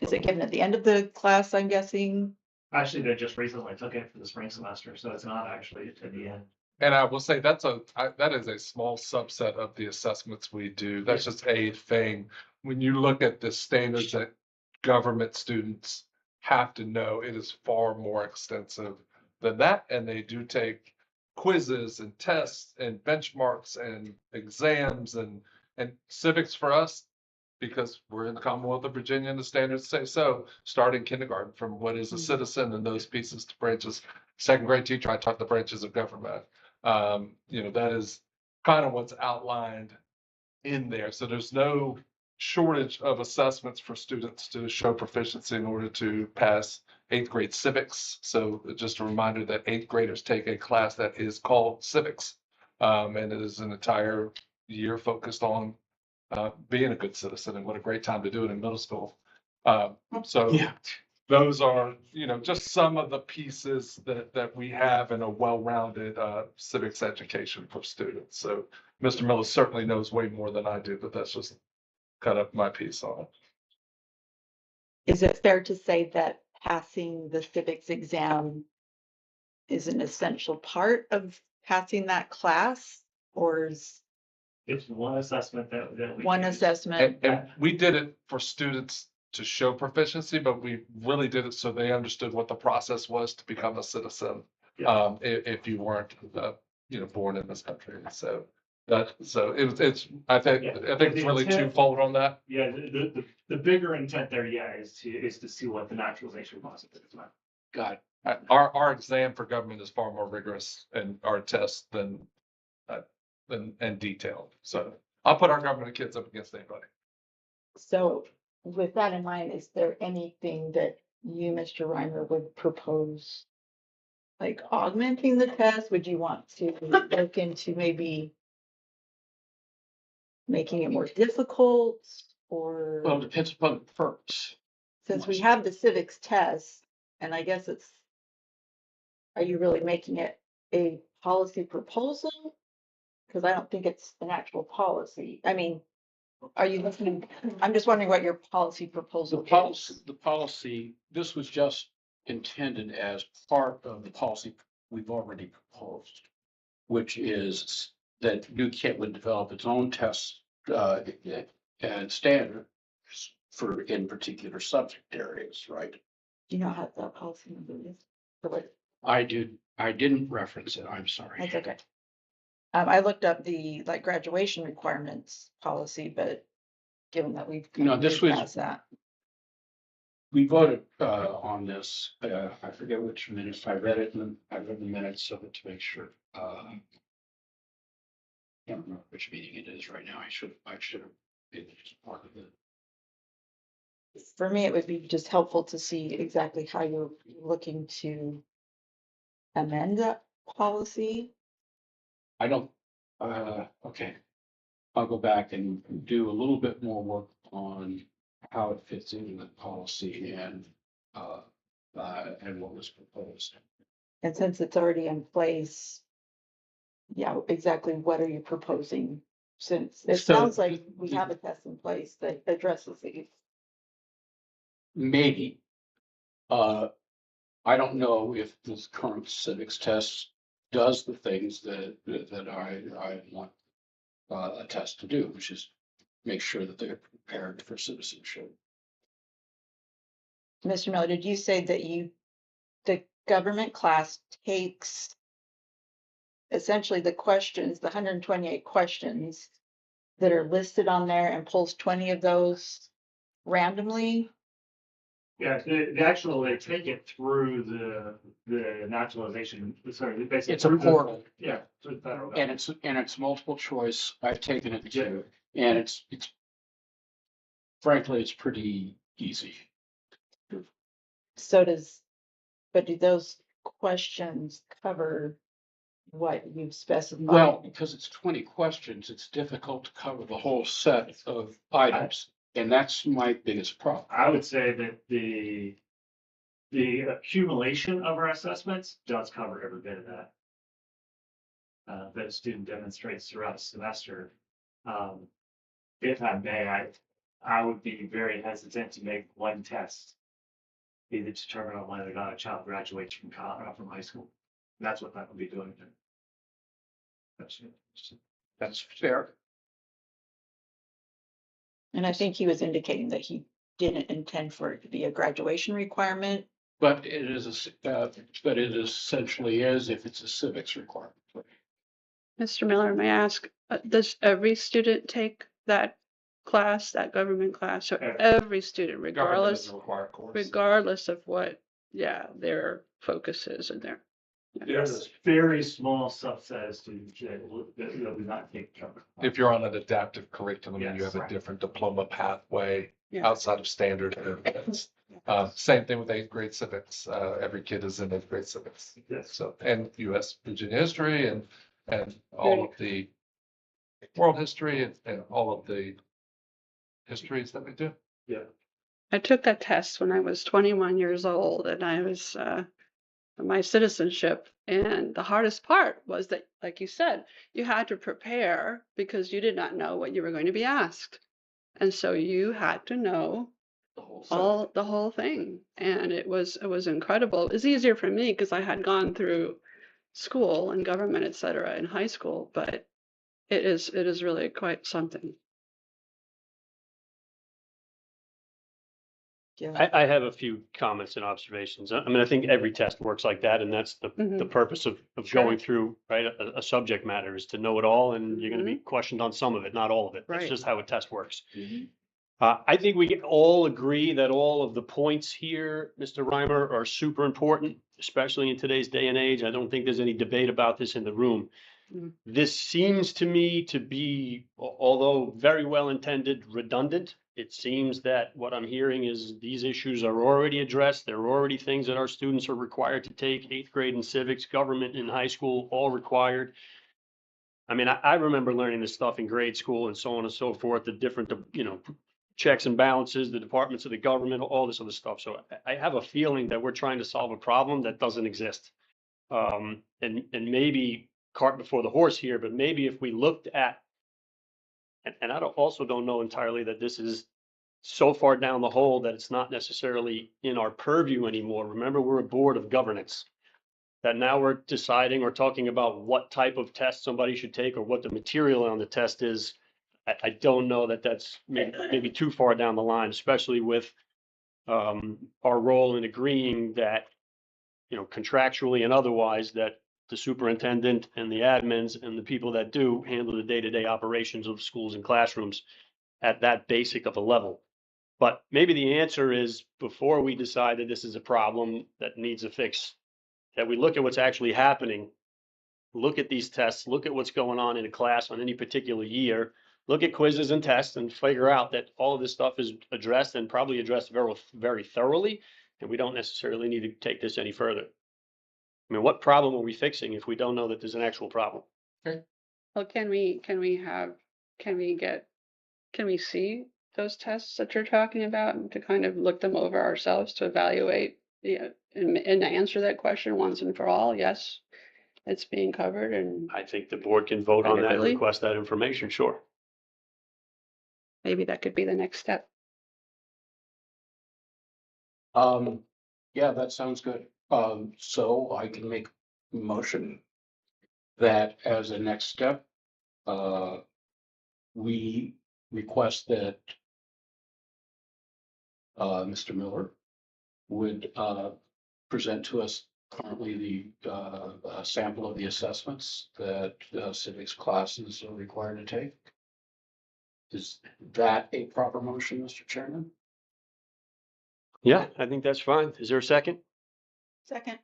is it given at the end of the class, I'm guessing? actually, they just recently took it for the spring semester, so it's not actually at the end. And I will say that is a small subset of the assessments we do. That's just a thing. When you look at the standards that government students have to know, it is far more extensive than that. And they do take quizzes and tests and benchmarks and exams and civics for us, because we're in the Commonwealth of Virginia and the standards say so, starting kindergarten from what is a citizen and those pieces to branches. Second grade teacher, I taught the branches of government. That is kind of what's outlined in there. So there's no shortage of assessments for students to show proficiency in order to pass 8th grade civics. So just a reminder that 8th graders take a class that is called civics. And it is an entire year focused on being a good citizen, and what a great time to do it in middle school. Those are, just some of the pieces that we have in a well-rounded civics education for students. So Mr. Miller certainly knows way more than I do, but that's just kind of my piece on it. Is it fair to say that passing the civics exam is an essential part of passing that class, or is It's one assessment that we one use. assessment? And we did it for students to show proficiency, but we really did it so they understood what the process was to become a citizen. Yeah. If you weren't, born in this country. So it's I think it's really twofold on that. Yeah, the bigger intent there, is to see what the naturalization process is like. Got it. Our exam for government is far more rigorous and our test and detailed. So I'll put our government kids up against anybody. So with that in mind, is there anything that you, Mr. Reimer, would propose? Like augmenting the test? Would you want to look into maybe making it more difficult? Or Well, it depends upon the purpose. since we have the civics test, and I guess are you really making it a policy proposal? Because I don't think it's an actual policy. I mean, are you listening? I'm just wondering what your policy proposal is. The policy, this was just intended as part of the policy we've already proposed, which is that New Kent would develop its own tests and standards in particular subject areas, right? Do you know how that policy number is? Or what- I didn't reference it, I'm sorry. That's okay. I looked up the like graduation requirements policy, but given that we've. No, this moved was- past that. We voted on this, I forget which minutes, I read the minutes of it to make sure. Can't remember which meeting it is right now, I should have been part of it. For me, it would be just helpful to see exactly how you're looking to amend that policy. I don't, okay. I'll go back and do a little bit more work on how it fits into the policy and what was proposed. And since it's already in place, yeah, exactly what are you proposing? Since it So, sounds like we have a test in place that addresses these. Maybe. I don't know if this current civics test does the things that I want a test to do, which is make sure that they're prepared for citizenship. Mr. Miller, did you say that the government class takes essentially the questions, the 128 questions that are listed on there and pulls 20 of those randomly? Yeah, they take it through the naturalization, sorry, basically. It's a through the- portal. Yeah, through the federal And government. it's multiple choice. I've taken it too, and it's frankly, it's pretty easy. So but do those questions cover what you've specified? Well, because it's 20 questions, it's difficult to cover the whole set of items, and that's my biggest problem. I would say that the accumulation of our assessments does cover every bit of that. That a student demonstrates throughout a semester. If I may, I would be very hesitant to make one test be the determinant on whether or not a child graduates from high school. That's what that would be doing. That's fair. And I think he was indicating that he didn't intend for it to be a graduation requirement. But it is, but it essentially is if it's a civics requirement. Mr. Miller, may I ask, does every student take that class, that government class? So every student, Government regardless, is a required course. regardless of what, their focus is in there. There's a very small subset of students that will not take cover. If you're on an adaptive curriculum and you Yes, have a right. different diploma pathway Yeah. outside of standard. Same thing with eighth grade civics. Every kid is in eighth grade civics. Yes. So, and US Virginia history and all of the world history and all of the histories that we do. I took that test when I was 21 years old and I was, my citizenship. And the hardest part was that, like you said, you had to prepare because you did not know what you were going to be asked. And so you had to know the whole thing. And it was incredible. It was easier for me because I had gone through school and government, et cetera, in high school, but it is really quite something. Yeah. I have a few comments and observations. I mean, I think every test works like that, and that's the Mhm. purpose of Sure. going through, right? A subject matter is to know it all, and you're going to be questioned on some of it, not all of it. That's Right. just how a test works. Mhm. I think we all agree that all of the points here, Mr. Reimer, are super important. especially in today's day and age. I don't think there's any debate about this in the room. Mm. This seems to me to be, although very well intended, redundant. It seems that what I'm hearing is these issues are already addressed. There are already things that our students are required to take, 8th grade in civics, government in high school, all required. I mean, I remember learning this stuff in grade school and so on and so forth, the different, checks and balances, the departments of the government, all this other stuff. So I have a feeling that we're trying to solve a problem that doesn't exist. And maybe cart before the horse here, but maybe if we looked at, and I also don't know entirely that this is so far down the hole that it's not necessarily in our purview anymore. Remember, we're a board of governance. That now we're deciding or talking about what type of test somebody should take or what the material on the test is. I don't know that that's maybe too far down the line, especially with our role in agreeing that, contractually and otherwise, that the superintendent and the admins and the people that do handle the day-to-day operations of schools and classrooms at that basic of a level. But maybe the answer is, before we decide that this is a problem that needs a fix, that we look at what's actually happening, look at these tests, look at what's going on in a class on any particular year, look at quizzes and tests and figure out that all of this stuff is addressed and probably addressed very, very thoroughly. And we don't necessarily need to take this any further. I mean, what problem are we fixing if we don't know that there's an actual problem? Well, can we see those tests that you're talking about and to kind of look them over ourselves to evaluate, and answer that question once and for all? Yes, it's being covered, and I think the board can vote on that and Really? request that information, sure. maybe that could be the next step. Yeah, that sounds good. So I can make a motion that as a next step, we request that Mr. Miller would present to us currently the sample of the assessments that civics classes are required to take. Is that a proper motion, Mr. Chairman? Yeah, I think that's fine. Is there a second? Second.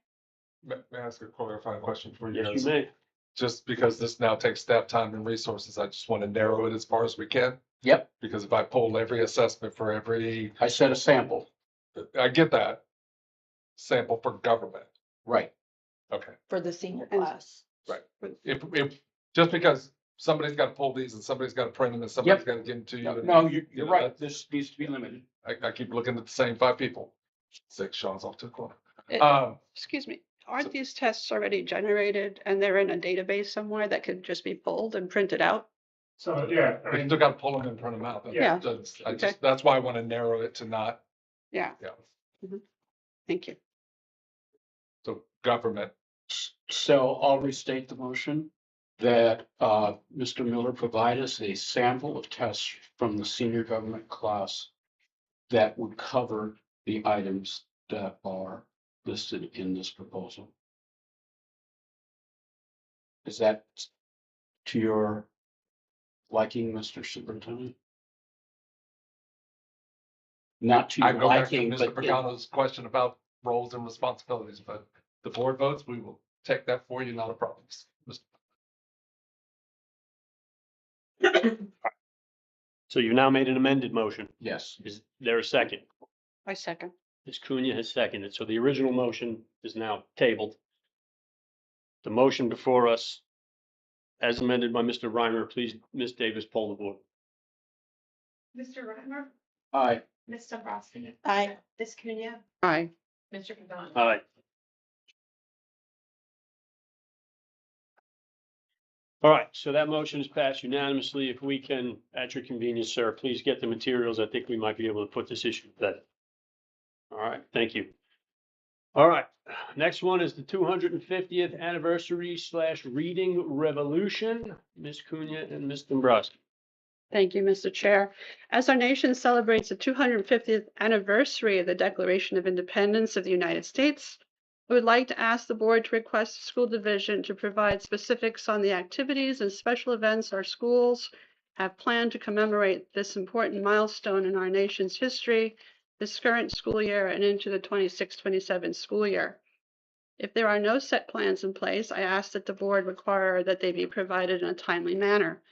May I ask a clarifying question for you Yes, guys? you may. Just because this now takes staff time and resources, I just want to narrow it as far as we can. Yep, Because if I pull every assessment for every, I said a sample, I get that. Sample for government. right. Okay. For the senior And- class. If, just because somebody's got to pull these and somebody's got to print them and somebody's got to give them to you. No, you're know, right. This needs to be limited. I keep looking at the same 5 people. 6 Sean's off to the corner. It- Excuse me, aren't these tests already generated and they're in a database somewhere that could just be pulled and printed out? So, yeah, I We mean, still got to pull them and print them out. Yeah. That's why I want to narrow it to not, Yeah, yeah. thank you. So government. So I'll restate the motion that Mr. Miller provide us a sample of tests from the senior government class that would cover the items that are listed in this proposal. Is that to your liking, Mr. Superintendent? Not to I your go back to liking, Mr. but Pagano's question about roles and responsibilities, but the board votes, we will take that for you, not a problem. So you've now made an amended motion. yes, Is there a second? I second. Ms. Cunha has seconded. So the original motion is now tabled. The motion before us, as amended by Mr. Reimer, please, Ms. Davis, poll the board. Mr. Reimer, aye. Ms. Dombrowski, Aye. Ms. Cunha, Aye. Mr. Pagano. Aye. All right, so that motion is passed unanimously. If we can, at your convenience, sir, please get the materials. I think we might be able to put this issue to bed. All right, thank you. All right, next one is the 250th anniversary / reading revolution. Ms. Cunha and Ms. Dombrowski. Thank you, Mr. Chair. As our nation celebrates the 250th anniversary of the Declaration of Independence of the United States, I would like to ask the board to request the school division to provide specifics on the activities and special events our schools have planned to commemorate this important milestone in our nation's history this current school year and into the 26-27 school year. If there are no set plans in place, I ask that the board require that they be provided in a timely manner.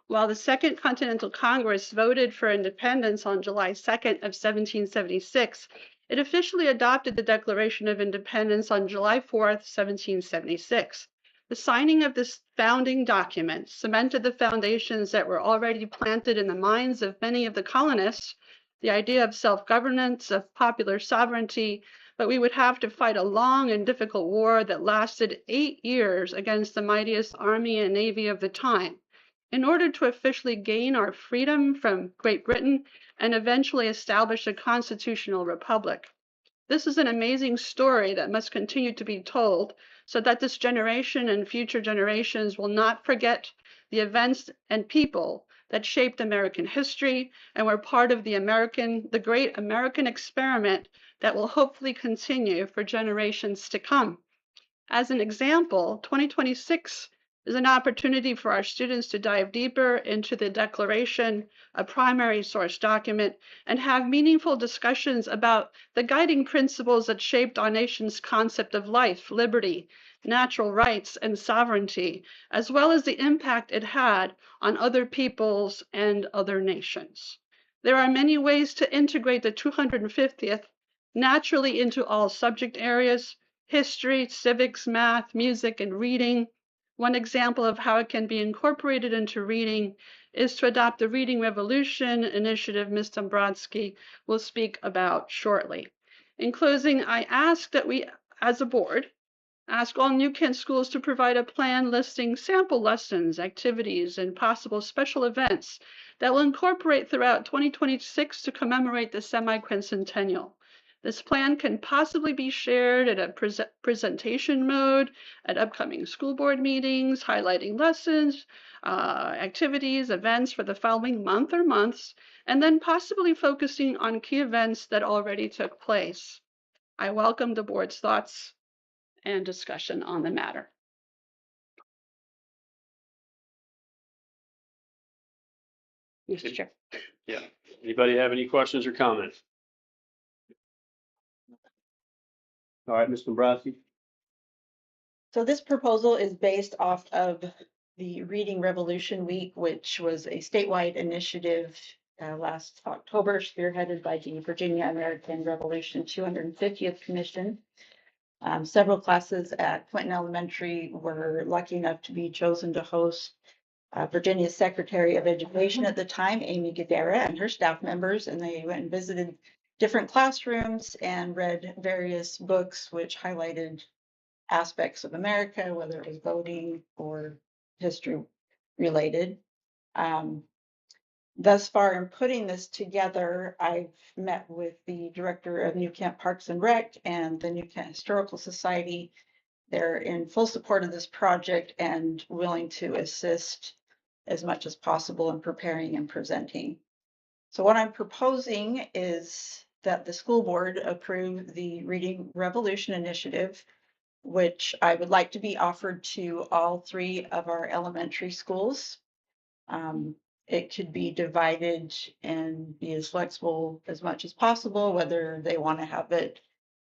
While the Second Continental Congress voted for independence on July 2nd of 1776, it officially adopted the Declaration of Independence on July 4th, 1776. The signing of this founding document cemented the foundations that were already planted in the minds of many of the colonists, the idea of self-governance, of popular sovereignty, but we would have to fight a long and difficult war that lasted 8 years against the mightiest army and navy of the time in order to officially gain our freedom from Great Britain and eventually establish a constitutional republic. This is an amazing story that must continue to be told so that this generation and future generations will not forget the events and people that shaped American history and were part of the great American experiment that will hopefully continue for generations to come. As an example, 2026 is an opportunity for our students to dive deeper into the Declaration, a primary source document, and have meaningful discussions about the guiding principles that shaped our nation's concept of life, liberty, natural rights, and sovereignty, as well as the impact it had on other peoples and other nations. There are many ways to integrate the 250th naturally into all subject areas: history, civics, math, music, and reading. One example of how it can be incorporated into reading is to adopt the Reading Revolution initiative Ms. Dombrowski will speak about shortly. In closing, I ask that we, as a board, ask all New Kent schools to provide a plan listing sample lessons, activities, and possible special events that will incorporate throughout 2026 to commemorate the semi-quincentennial. This plan can possibly be shared at a presentation mode at upcoming school board meetings, highlighting lessons, activities, events for the following month or months, and then possibly focusing on key events that already took place. I welcome the board's thoughts and discussion on the matter. Mr. Chair. Yeah. Anybody have any questions or comments? All right, Ms. Dombrowski. So this proposal is based off of the Reading Revolution Week, which was a statewide initiative last October, spearheaded by the Virginia American Revolution 250th Commission. Several classes at Clinton Elementary were lucky enough to be chosen to host Virginia's Secretary of Education at the time, Amy Guidera, and her staff members, and they went and visited different classrooms and read various books which highlighted aspects of America, whether it was voting or history related. Thus far in putting this together, I've met with the director of New Kent Parks and Rec and the New Kent Historical Society. They're in full support of this project and willing to assist as much as possible in preparing and presenting. So what I'm proposing is that the school board approve the Reading Revolution initiative, which I would like to be offered to all 3 of our elementary schools. It could be divided and be as flexible as much as possible, whether they want to have it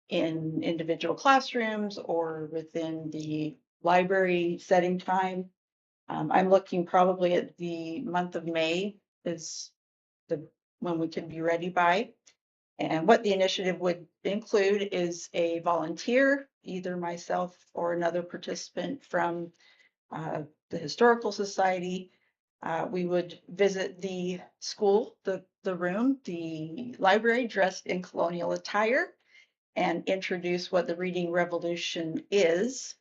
in individual classrooms or within the library setting time. I'm looking probably at the month of May is when we can be ready by. And what the initiative would include is a volunteer, either myself or another participant from the Historical Society. We would visit the school, the room, the library dressed in colonial attire and introduce what the Reading Revolution is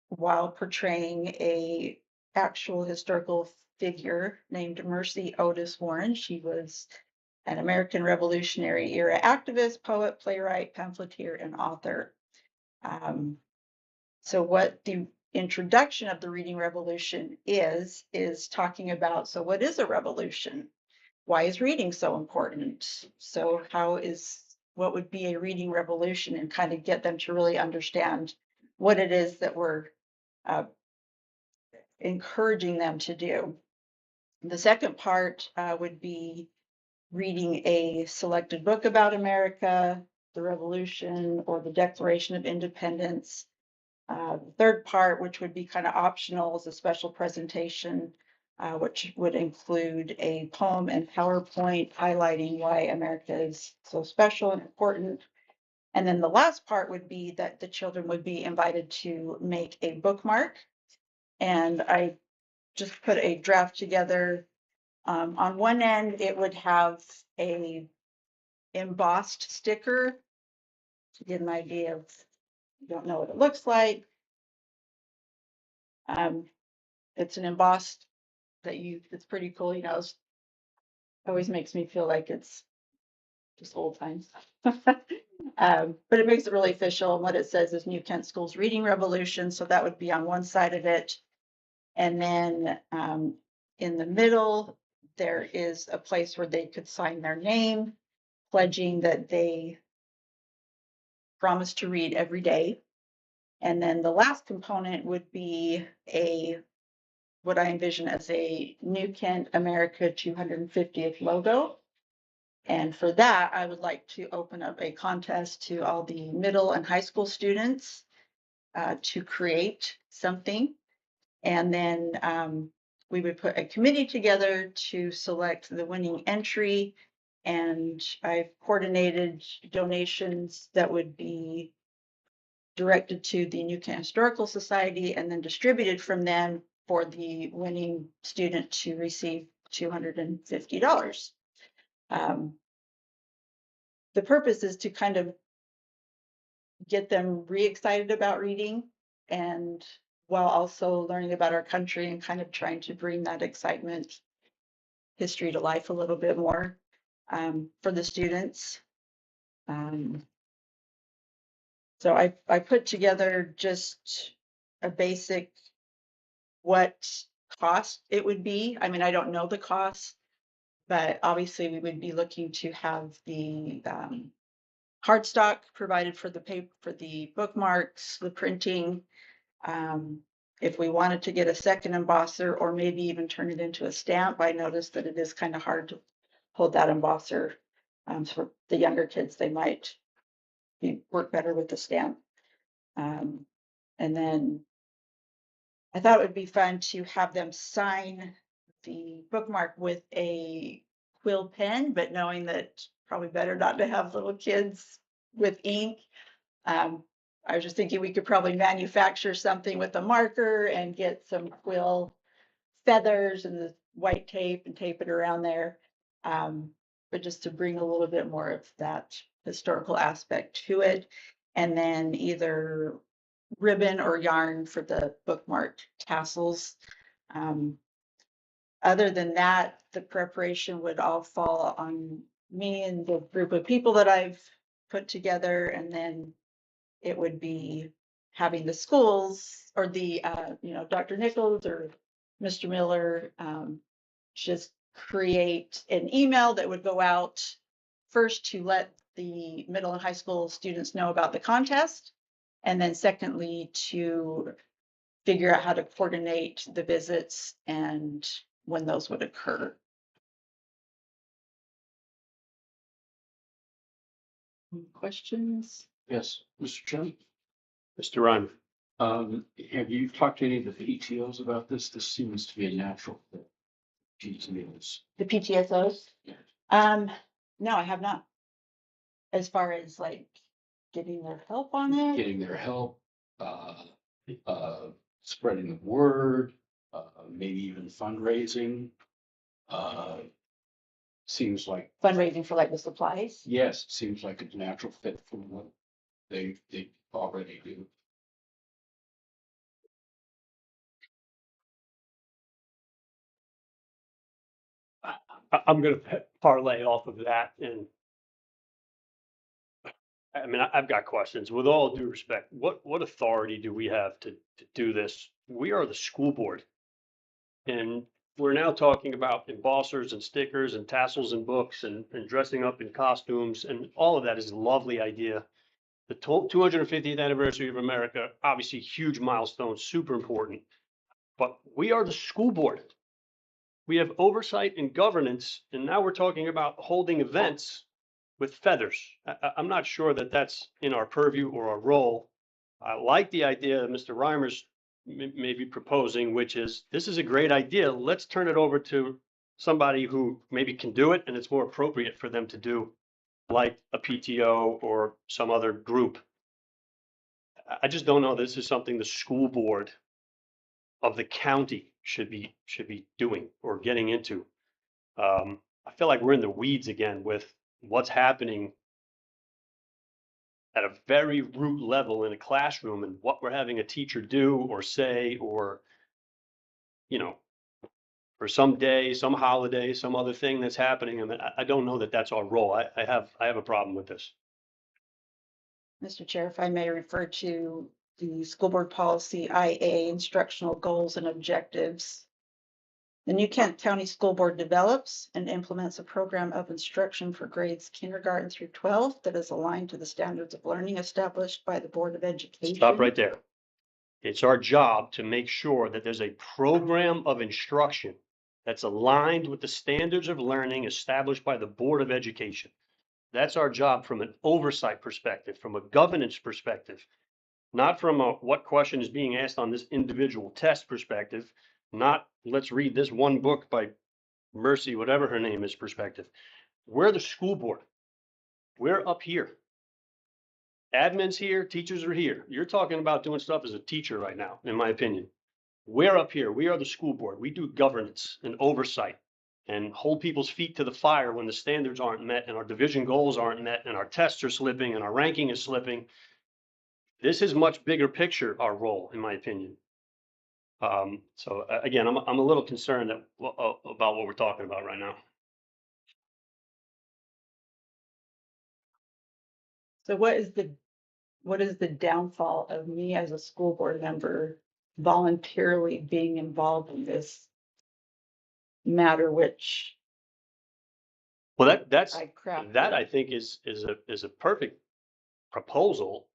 while portraying a actual historical figure named Mercy Otis Warren. She was an American Revolutionary era activist, poet, playwright, pamphleteer, and author. So what the introduction of the Reading Revolution is talking about, so what is a revolution? Why is reading so important? So what would be a reading revolution, and kind of get them to really understand what it is that we're encouraging them to do. The second part would be reading a selected book about America, the Revolution, or the Declaration of Independence, The third part, which would be kind of optional, is a special presentation, which would include a poem and PowerPoint highlighting why America is so special and important. And then the last part would be that the children would be invited to make a bookmark. And I just put a draft together. On one end, it would have a embossed sticker to get an idea of, you don't know what it looks like. It's an embossed it's pretty cool, you know, it always makes me feel like it's just old times. But it makes it really official. And what it says is New Kent Schools Reading Revolution. So that would be on one side of it. And then in the middle, there is a place where they could sign their name, pledging that they promise to read every day. And then the last component would be what I envision as a New Kent America 250th logo. And for that, I would like to open up a contest to all the middle and high school students to create something. And then we would put a committee together to select the winning entry. And I've coordinated donations that would be directed to the New Kent Historical Society and then distributed from them for the winning student to receive $250. The purpose is to kind of get them re-excited about reading, and while also learning about our country and kind of trying to bring that excitement, history to life a little bit more for the students. So I put together just a basic what cost it would be. I mean, I don't know the cost, but obviously we would be looking to have the cardstock provided for the paper, for the bookmarks, the printing. If we wanted to get a second embosser or maybe even turn it into a stamp, I noticed that it is kind of hard to hold that embosser. So for the younger kids, they might work better with the stamp. And then I thought it would be fun to have them sign the bookmark with a quill pen, but knowing that probably better not to have little kids with ink. I was just thinking we could probably manufacture something with a marker and get some quill feathers and the white tape and tape it around there. But just to bring a little bit more of that historical aspect to it. And then either ribbon or yarn for the bookmark tassels. Other than that, the preparation would all fall on me and the group of people that I've put together, and then it would be having the schools or the Dr. Nichols or Mr. Miller just create an email that would go out first to let the middle and high school students know about the contest, and then secondly to figure out how to coordinate the visits and when those would occur. Any questions? Yes, Mr. Chairman. Mr. Ryan. Have you talked to any of the PTOs about this? This seems to be a natural fit. PTOs. The PTSOs? Yeah. No, I have not. As far as like getting their help on it? Getting their help, spreading the word, maybe even fundraising. Seems like. Fundraising for like the supplies? Yes, it seems like a natural fit for what they already do. I'm going to parlay off of that. And I mean, I've got questions. With all due respect, what authority do we have to do this? We are the school board. And we're now talking about embossers and stickers and tassels and books and dressing up in costumes. And all of that is a lovely idea. The 250th anniversary of America, obviously huge milestone, super important. But we are the school board. We have oversight and governance, and now we're talking about holding events with feathers. I'm not sure that that's in our purview or our role. I like the idea that Mr. Reimer's may be proposing, which is, this is a great idea. Let's turn it over to somebody who maybe can do it and it's more appropriate for them to do, like a PTO or some other group. I just don't know this is something the school board of the county should be doing or getting into. I feel like we're in the weeds again with what's happening at a very root level in a classroom and what we're having a teacher do or say, or, you know, for some day, some holiday, some other thing that's happening. I mean, I don't know that that's our role. I have a problem with this. Mr. Chair, if I may refer to the school board policy IA, instructional goals and objectives. The New Kent County School Board develops and implements a program of instruction for grades kindergarten through 12 that is aligned to the standards of learning established by the Board of Education. Stop right there. It's our job to make sure that there's a program of instruction that's aligned with the standards of learning established by the Board of Education. That's our job from an oversight perspective, from a governance perspective, not from a what question is being asked on this individual test perspective, not let's read this one book by Mercy, whatever her name is, perspective. We're the school board. We're up here. Admin's here, teachers are here. You're talking about doing stuff as a teacher right now, in my opinion. We're up here. We are the school board. We do governance and oversight and hold people's feet to the fire when the standards aren't met and our division goals aren't met and our tests are slipping and our ranking is slipping. This is much bigger picture, our role, in my opinion. So again, I'm a little concerned about what we're talking about right now. So what is the downfall of me as a school board member voluntarily being involved in this matter, which Well, that's I crafted? that I think is a perfect proposal.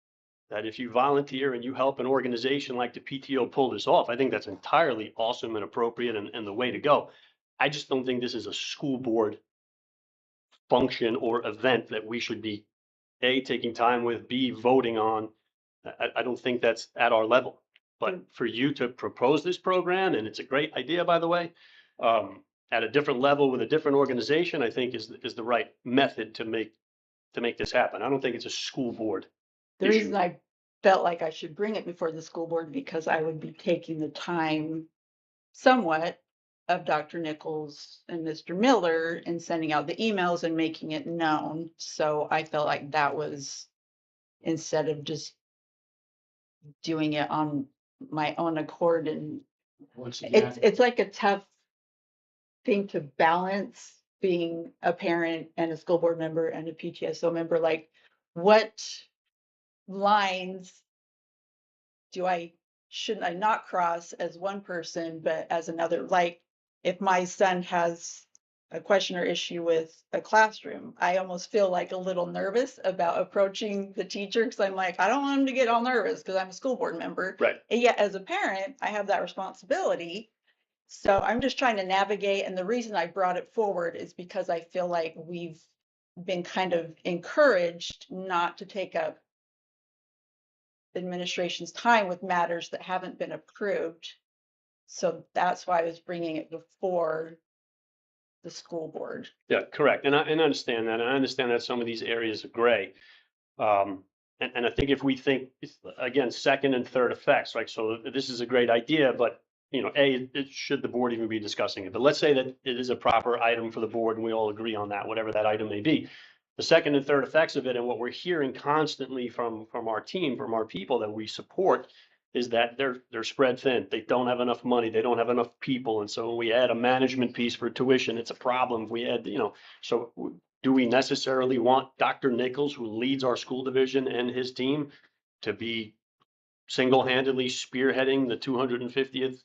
That if you volunteer and you help an organization like the PTO pull this off, I think that's entirely awesome and appropriate and the way to go. I just don't think this is a school board function or event that we should be A, taking time with, B, voting on. I don't think that's at our level. But for you to propose this program, and it's a great idea, by the way, at a different level with a different organization, I think is the right method to make this happen. I don't think it's a school board The issue. reason I felt like I should bring it before the school board because I would be taking the time somewhat of Dr. Nichols and Mr. Miller and sending out the emails and making it known. So I felt like that was, instead of just doing it on my own accord, and Once again, it's like a tough thing to balance being a parent and a school board member and a PTSO member. Like, what lines shouldn't I not cross as one person, but as another? Like, if my son has a question or issue with a classroom, I almost feel like a little nervous about approaching the teacher because I'm like, I don't want him to get all nervous because I'm a school board member. Right. And yet, as a parent, I have that responsibility. So I'm just trying to navigate. And the reason I brought it forward is because I feel like we've been kind of encouraged not to take up administration's time with matters that haven't been approved. So that's why I was bringing it before the school board. Yeah, correct. And I understand that. And I understand that some of these areas are gray. And I think if we think, again, second and third effects, right? So this is a great idea, but you know, should the board even be discussing it? But let's say that it is a proper item for the board and we all agree on that, whatever that item may be. The second and third effects of it, and what we're hearing constantly from our team, from our people that we support, is that they're spread thin. They don't have enough money. They don't have enough people. And so when we add a management piece for tuition, it's a problem. We add, you know, so do we necessarily want Dr. Nichols, who leads our school division, and his team to be single-handedly spearheading the 250th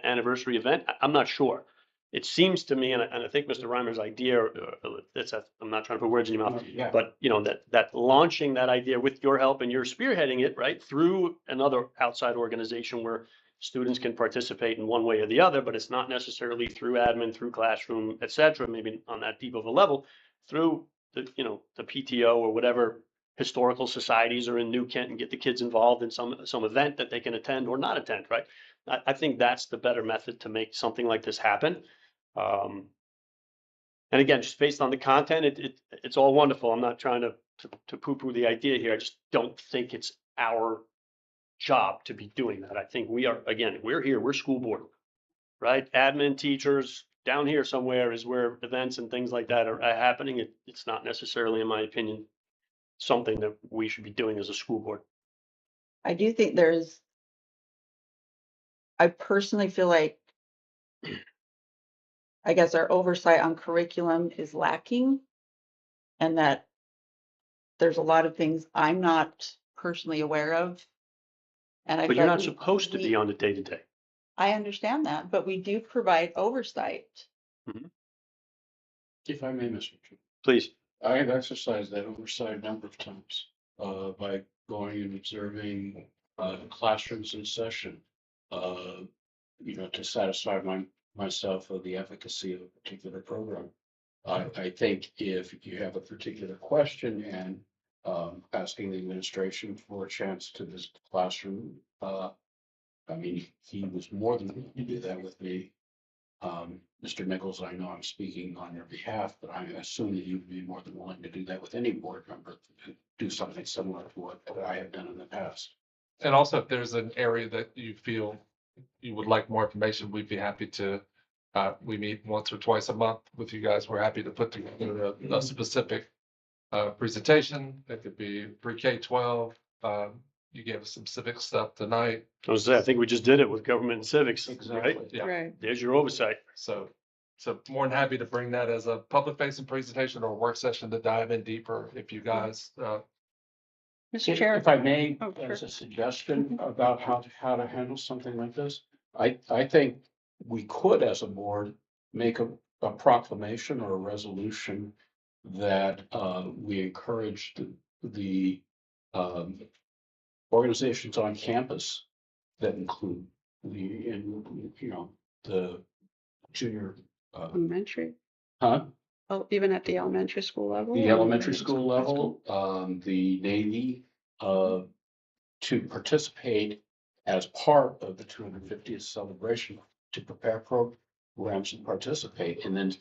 anniversary event? I'm not sure. It seems to me, and I think Mr. Reimer's idea, I'm not trying to put words in your mouth, but you know, that launching that idea with your help and you're spearheading it, right, through another outside organization where students can participate in one way or the other, but it's not necessarily through admin, through classroom, et cetera, maybe on that deep of a level, through the, you know, the PTO or whatever historical societies are in New Kent and get the kids involved in some event that they can attend or not attend, right? I think that's the better method to make something like this happen. And again, just based on the content, it's all wonderful. I'm not trying to poo-poo the idea here. I just don't think it's our job to be doing that. I think we're here, we're school board, right? Admin, teachers, down here somewhere is where events and things like that are happening. It's not necessarily, in my opinion, something that we should be doing as a school board. I do think I personally feel like, I guess our oversight on curriculum is lacking, and that there's a lot of things I'm not personally aware of. And I But feel you're like not supposed to be on the day-to-day. I understand that, but we do provide oversight. If I may, Mr. Chair. Please. I have exercised that oversight a number of times, by going and observing, classrooms in session. To satisfy myself of the efficacy of a particular program. I think if you have a particular question and, asking the administration for a chance to visit the classroom, he was more than willing to do that with me. Mr. Nichols, I know I'm speaking on your behalf, but I assume that you'd be more than willing to do that with any board member, to do something similar to what I have done in the past. And also, if there's an area that you feel you would like more information, we'd be happy to, we meet once or twice a month with you guys. We're happy to put together a specific presentation. It could be pre-K 12. You gave us some civic stuff tonight. I think we just did it with government and civics, right? Exactly. Yeah. Right. There's your oversight. So more than happy to bring that as a public facing presentation or a work session to dive in deeper if you guys, Mr. Chair. If I may, Oh, sure. as a suggestion about how to handle something like this, I think we could, as a board, make a proclamation or a resolution that, we encourage the organizations on campus that include the junior, Elementary. huh? Oh, even at the elementary school level? The elementary school level, the Navy, to participate as part of the 250th celebration, to prepare programs and participate, and then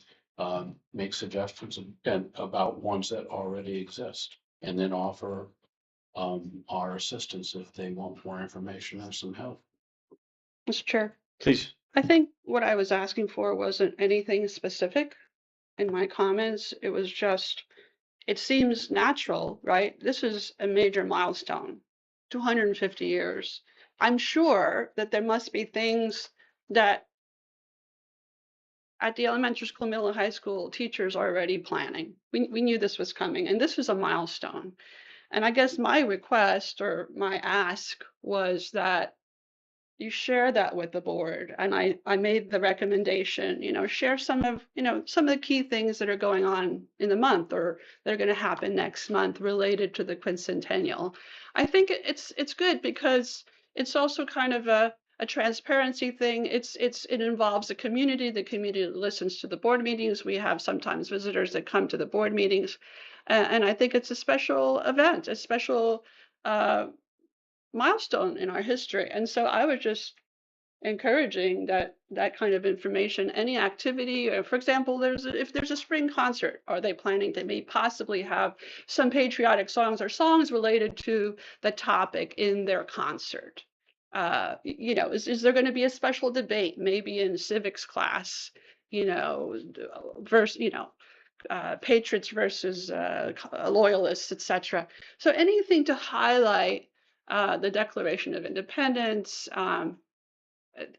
make suggestions about ones that already exist, and then offer our assistance if they want more information or some help. Mr. Chair, Please. I think what I was asking for wasn't anything specific in my comments. It was just, it seems natural, right? This is a major milestone, 250 years. I'm sure that there must be things that at the elementary school, middle and high school, teachers are already planning. We knew this was coming, and this was a milestone. And I guess my request or my ask was that you share that with the board. And I made the recommendation, share some of the key things that are going on in the month or that are going to happen next month related to the quincentennial. I think it's good because it's also kind of a transparency thing. It involves the community. The community listens to the board meetings. We have sometimes visitors that come to the board meetings. And I think it's a special event, a special milestone in our history. And so I was just encouraging that kind of information, any activity, or for example, if there's a spring concert, are they planning to maybe possibly have some patriotic songs or songs related to the topic in their concert? Is there going to be a special debate, maybe in civics class, patriots versus loyalists, etc. So anything to highlight the Declaration of Independence,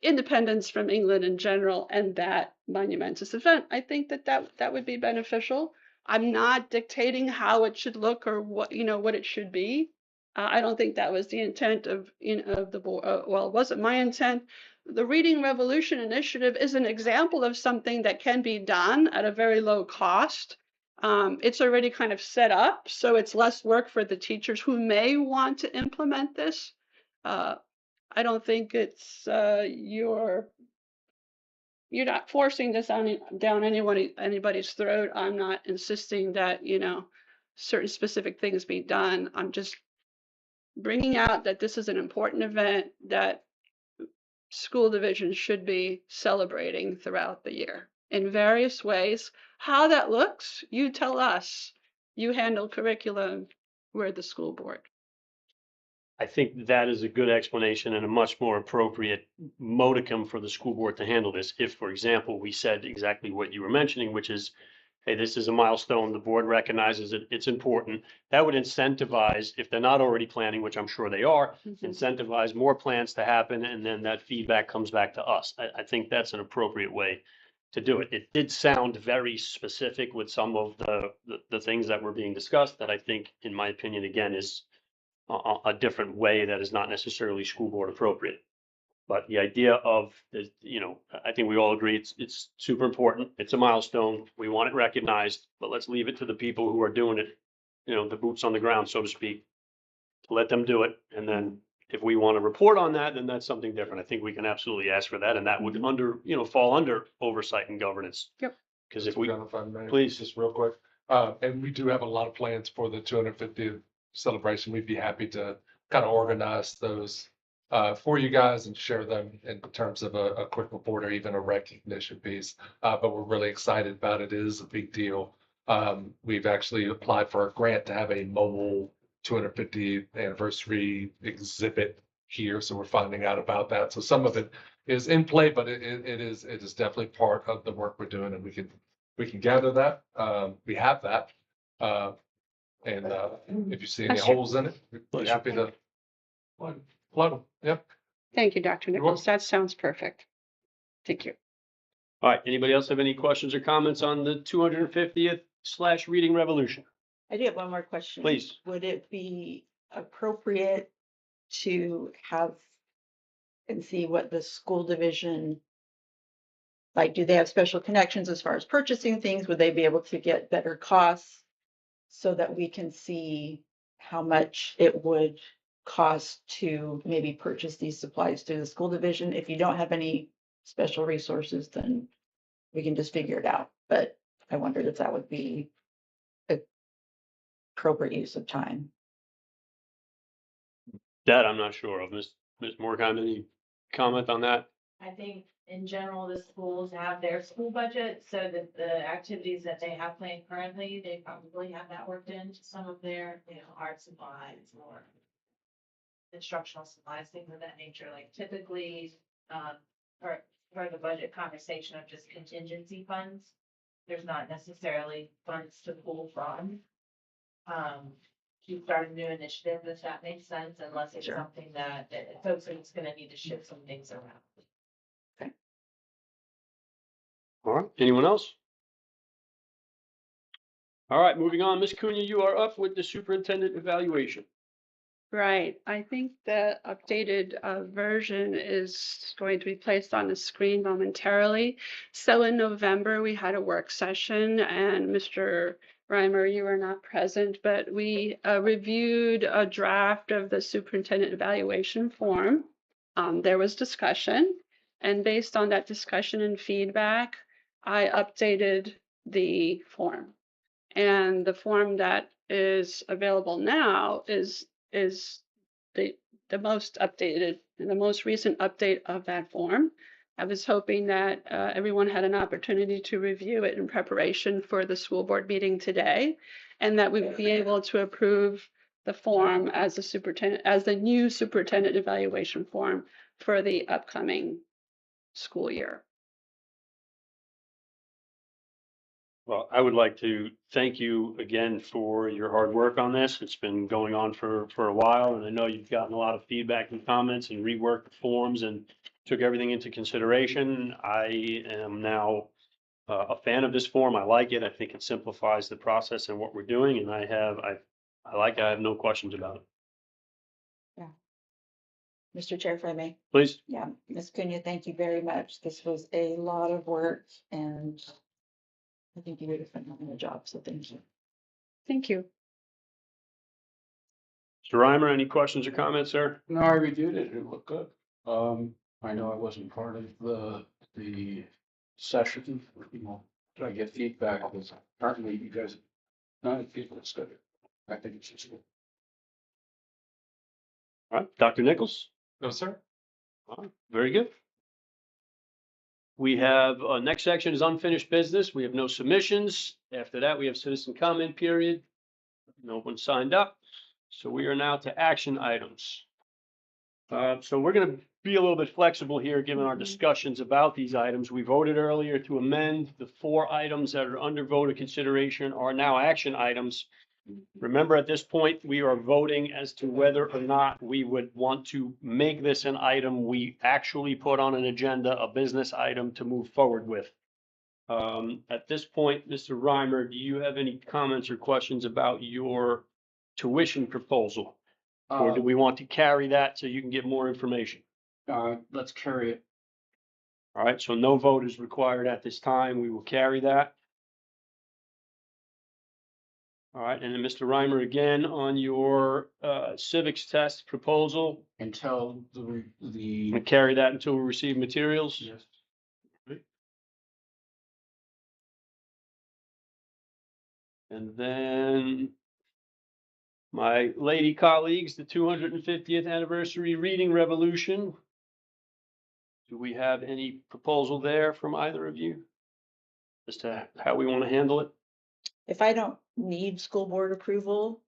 independence from England in general, and that monumentous event, I think that would be beneficial. I'm not dictating how it should look or what it should be. I don't think that was the intent of the board. Well, it wasn't my intent. The Reading Revolution Initiative is an example of something that can be done at a very low cost. It's already kind of set up, so it's less work for the teachers who may want to implement this. I don't think it's you're not forcing this down anybody's throat. I'm not insisting that certain specific things be done. I'm just bringing out that this is an important event that school divisions should be celebrating throughout the year in various ways. How that looks, you tell us. You handle curriculum, we're the school board. I think that is a good explanation and a much more appropriate modicum for the school board to handle this. If, for example, we said exactly what you were mentioning, which is, hey, this is a milestone, the board recognizes it, it's important. That would incentivize, if they're not already planning, which I'm sure they are, incentivize more plans to happen, and then that feedback comes back to us. I think that's an appropriate way to do it. It did sound very specific with some of the things that were being discussed that I think, in my opinion, again, is a different way that is not necessarily school board appropriate. But the idea of, you know, I think we all agree it's super important. It's a milestone. We want it recognized, but let's leave it to the people who are doing it, you know, the boots on the ground, so to speak, to let them do it. And then if we want to report on that, then that's something different. I think we can absolutely ask for that, and that would fall under oversight and governance. Yep. Because if we, John, if I may, please, just real quick, and we do have a lot of plans for the 250th celebration. We'd be happy to kind of organize those for you guys and share them in terms of a quick report or even a recognition piece. But we're really excited about it. It is a big deal. We've actually applied for a grant to have a mobile 250th anniversary exhibit here, so we're finding out about that. So some of it is in play, but it is definitely part of the work we're doing, and we can gather that. We have that. And if you see any holes in it, we're happy to plug them. Yep. Thank you, Dr. You're Nichols. That sounds perfect. Thank you. all right, anybody else have any questions or comments on the 250th / reading revolution? I do have one more question. Please. Would it be appropriate to have and see what the school division, like, do they have special connections as far as purchasing things? Would they be able to get better costs so that we can see how much it would cost to maybe purchase these supplies through the school division? If you don't have any special resources, then we can just figure it out. But I wondered if that would be appropriate use of time. That I'm not sure of. Ms. Morgan, any comment on that? I think in general, the schools have their school budget, so that the activities that they have planned currently, they probably have that worked into some of their, art supplies or instructional supplies, things of that nature. Like typically, for the budget conversation of just contingency funds, there's not necessarily funds to pull from. To start a new initiative, if that makes sense, unless it's something that folks are just gonna need to shift some things around. All right, anyone else? All right, moving on. Ms. Cunha, you are up with the superintendent evaluation. Right. I think the updated version is going to be placed on the screen momentarily. So in November, we had a work session, and Mr. Reimer, you were not present, but we reviewed a draft of the superintendent evaluation form. There was discussion, and based on that discussion and feedback, I updated the form. And the form that is available now is the most updated, the most recent update of that form. I was hoping that everyone had an opportunity to review it in preparation for the school board meeting today, and that we would be able to approve the form as the new superintendent evaluation form for the upcoming school year. Well, I would like to thank you again for your hard work on this. It's been going on for a while, and I know you've gotten a lot of feedback and comments and reworked the forms and took everything into consideration. I am now a fan of this form. I like it. I think it simplifies the process and what we're doing, and I have no questions about it. Yeah. Mr. Chair, if I may. Please. Yeah, Ms. Cunha, thank you very much. This was a lot of work, and I think you did a phenomenal job, so thank you. Thank you. Mr. Reimer, any questions or comments, sir? No, I reviewed it. It looked good. I know I wasn't part of the session, try to get feedback, because apparently you guys, no, it's good. I think it's just. All right, Dr. Nichols? No, sir. All right, very good. We have, next section is unfinished business. We have no submissions. After that, we have citizen comment period. No one signed up. So we are now to action items. So we're going to be a little bit flexible here, given our discussions about these items. We voted earlier to amend the 4 items that are under voter consideration are now action items. Remember, at this point, we are voting as to whether or not we would want to make this an item we actually put on an agenda, a business item to move forward with. At this point, Mr. Reimer, do you have any comments or questions about your tuition proposal? Or do we want to carry that so you can get more information? Let's carry it. All right, so no vote is required at this time. We will carry that. All right, and then Mr. Reimer, again, on your civics test proposal, Until the we carry that until we receive materials. yes. And then my lady colleagues, the 250th anniversary reading revolution. Do we have any proposal there from either of you as to how we want to handle it? If I don't need school board approval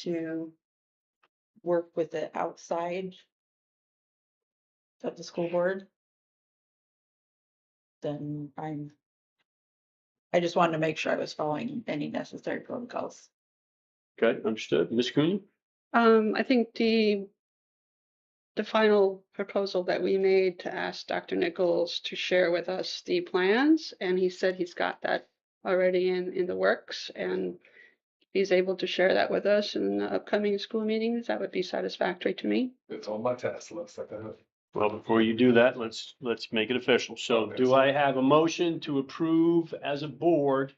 to work with the outside of the school board, then I just wanted to make sure I was following any necessary protocols. Okay, understood. Ms. Cooney? I think the final proposal that we made to ask Dr. Nichols to share with us the plans, and he said he's got that already in the works, and he's able to share that with us in the upcoming school meetings. That would be satisfactory to me. It's on my task list. Well, before you do that, let's make it official. So do I have a motion to approve as a board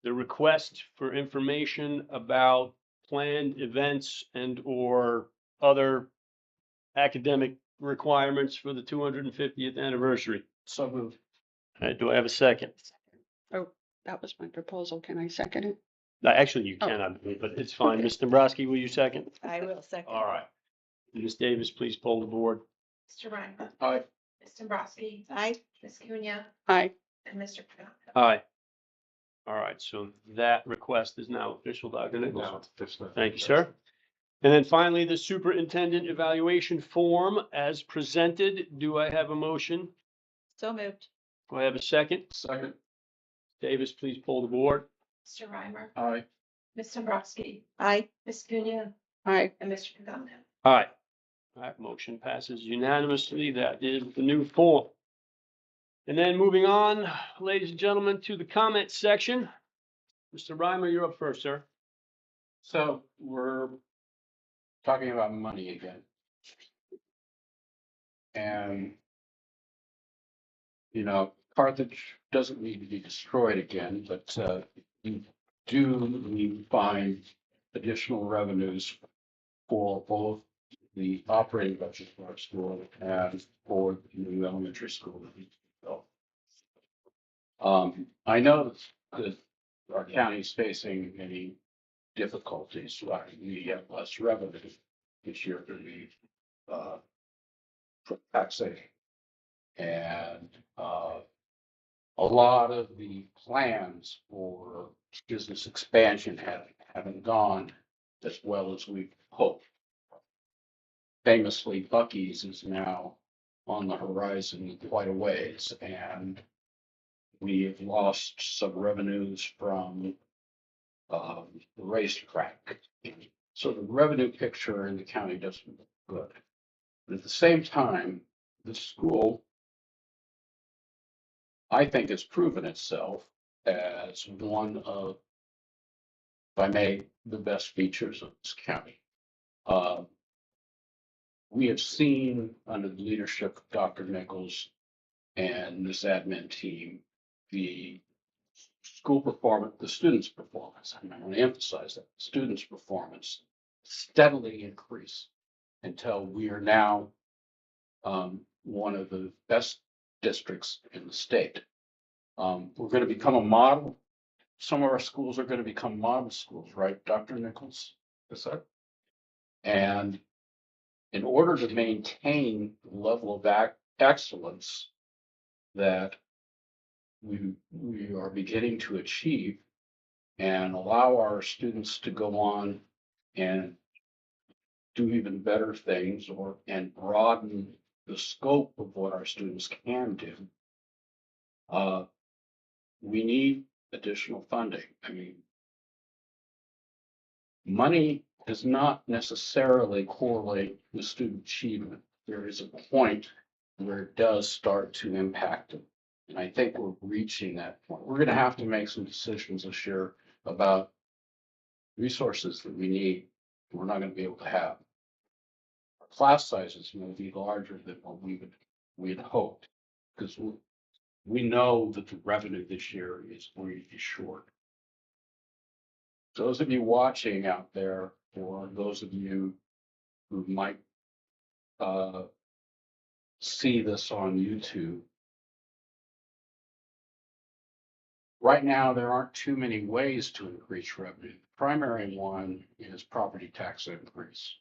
the request for information about planned events and or other academic requirements for the 250th anniversary? So moved. Do I have a second? Oh, that was my proposal. Can I second it? Actually, you can, I believe, but it's fine. Okay. Ms. Dombrowski, will you second? I will second. All right. Ms. Davis, please poll the board. Mr. Reimer. Aye. Ms. Dombrowski. Aye. Ms. Cunha Aye. and Mr. Pagano. Aye. All right, so that request is now official, Dr. Nichols. Thank you, sir. And then finally, the superintendent evaluation form as presented. Do I have a motion? So moved. Do I have a second? Second. Davis, please poll the board. Mr. Reimer. Aye. Ms. Dombrowski. Aye. Ms. Cunha Aye. and Mr. Pagano. Aye. That motion passes unanimously. That is the new form. And then moving on, ladies and gentlemen, to the comment section. Mr. Reimer, you're up first, sir. So we're talking about money again. And, you know, Carthage doesn't need to be destroyed again, but you do need to find additional revenues for both the operating budget for our school and for the new elementary school that needs to be built. I know that our county is facing many difficulties, like we have less revenue this year than we taxation. And a lot of the plans for business expansion haven't gone as well as we hoped. Famously, Buc-ee's is now on the horizon quite a ways, and we've lost some revenues from the racetrack. So the revenue picture in the county doesn't look good. But at the same time, the school, I think, has proven itself as one of, if I may, the best features of this county. We have seen under the leadership of Dr. Nichols and this admin team, the school performance, the students' performance, and I want to emphasize that, students' performance steadily increase until we are now one of the best districts in the state. We're going to become a model some of our schools are going to become model schools, right, Dr. Nichols? Yes, sir. And in order to maintain the level of excellence that we are beginning to achieve and allow our students to go on and do even better things and broaden the scope of what our students can do, we need additional funding. I mean, money does not necessarily correlate with student achievement. There is a point where it does start to impact it. And I think we're reaching that point. We're going to have to make some decisions this year about resources that we need. We're not going to be able to have. Our class sizes may be larger than what we had hoped, because we know that the revenue this year is going to be short. Those of you watching out there, or those of you who might see this on YouTube, right now there aren't too many ways to increase revenue. The primary one is property tax increase.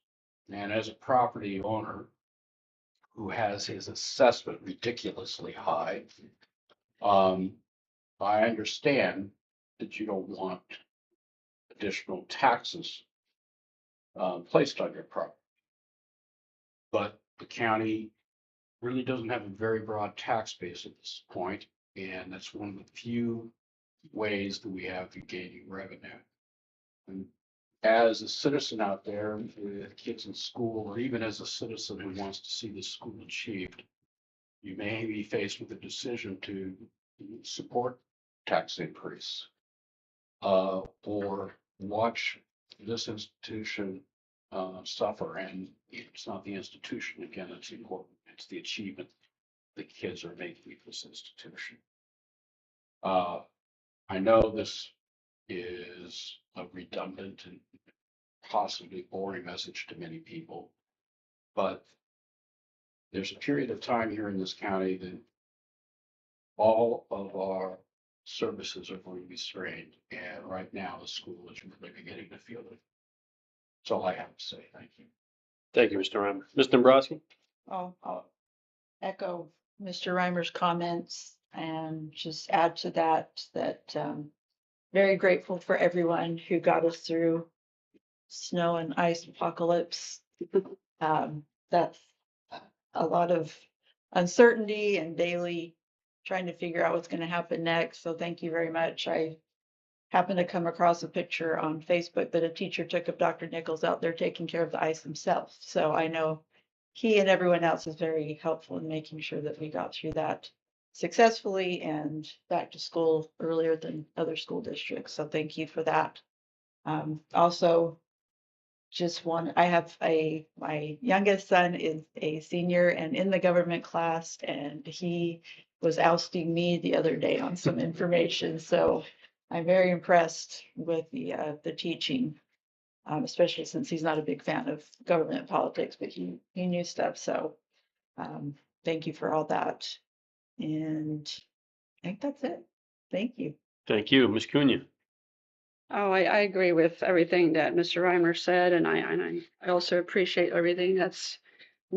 And as a property owner who has his assessment ridiculously high, I understand that you don't want additional taxes placed on your property. But the county really doesn't have a very broad tax base at this point, and that's one of the few ways that we have to gain revenue. And as a citizen out there with kids in school, or even as a citizen who wants to see the school achieved, you may be faced with a decision to support tax increase or watch this institution suffer. And it's not the institution, again, that's important. It's the achievement the kids are making at this institution. I know this is a redundant and possibly boring message to many people, but there's a period of time here in this county that all of our services are going to be strained, and right now the school is really beginning to feel it. That's all I have to say. Thank you. Thank you, Mr. Reimer. Mr. Dombrowski? I'll echo Mr. Reimer's comments and just add to that, very grateful for everyone who got us through snow and ice apocalypse. That's a lot of uncertainty and daily trying to figure out what's going to happen next. So thank you very much. I happened to come across a picture on Facebook that a teacher took of Dr. Nichols out there taking care of the ice himself. So I know he and everyone else is very helpful in making sure that we got through that successfully and back to school earlier than other school districts. So thank you for that. Also, my youngest son is a senior and in the government class, and he was ousting me the other day on some information. So I'm very impressed with the teaching, especially since he's not a big fan of government politics, but he knew stuff. So thank you for all that. And I think that's it. Thank you. Thank you. Ms. Cunha? Oh, I agree with everything that Mr. Reimer said, and I also appreciate everything that's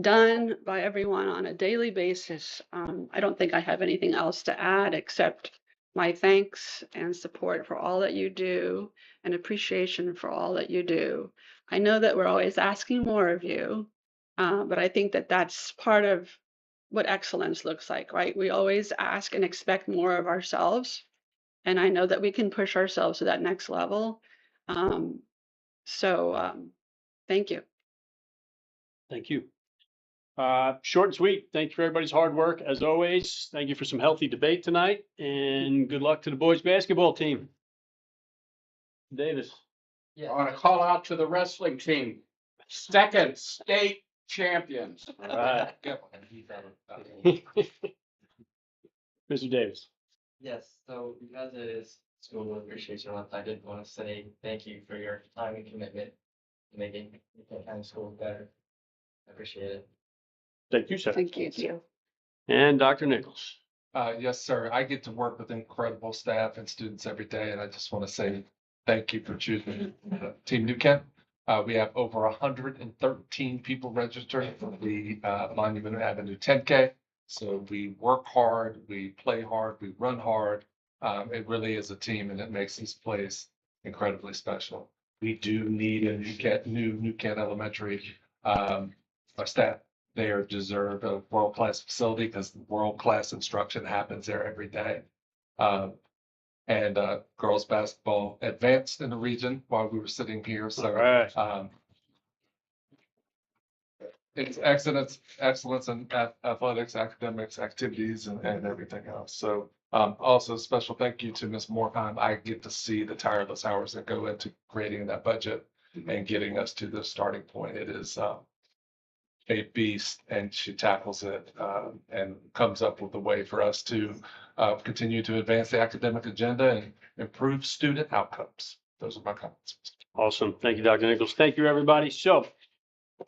done by everyone on a daily basis. I don't think I have anything else to add except my thanks and support for all that you do and appreciation for all that you do. I know that we're always asking more of you, but I think that that's part of what excellence looks like, right? We always ask and expect more of ourselves. And I know that we can push ourselves to that next level. Thank you. Thank you. Short and sweet. Thank you for everybody's hard work, as always. Thank you for some healthy debate tonight, and good luck to the boys basketball team. Davis? I want to call out to the wrestling team, second state champions. All right. Mr. Davis? Yes, so because it is School Board Appreciation Month, I did want to say thank you for your time and commitment to making the county school better. I appreciate it. Thank you, sir. Thank you. And Dr. Nichols? Yes, sir. I get to work with incredible staff and students every day, and I just want to say thank you for choosing Team New Kent. We have over 113 people registered for the Monument Avenue 10K. So we work hard, we play hard, we run hard. It really is a team, and it makes this place incredibly special. We do need a New Kent Elementary staff. They deserve a world-class facility because world-class instruction happens there every day. And girls basketball advanced in the region while we were sitting here. So All right. it's excellence in athletics, academics, activities, and everything else. So also special thank you to Ms. Morkheim. I get to see the tireless hours that go into creating that budget and getting us to the starting point. It is a beast, and she tackles it and comes up with a way for us to continue to advance the academic agenda and improve student outcomes. Those are my comments. Awesome. Thank you, Dr. Nichols. Thank you, everybody. So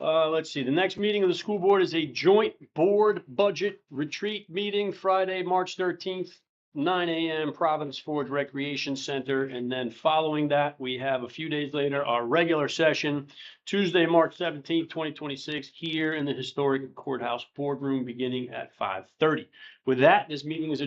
let's see. The next meeting of the school board is a joint board budget retreat meeting Friday, March 13th, 9 a.m. Providence Forge Recreation Center. And then following that, we have a few days later our regular session, Tuesday, March 17th, 2026, here in the historic courthouse boardroom beginning at 5:30. With that, this meeting is adjourned.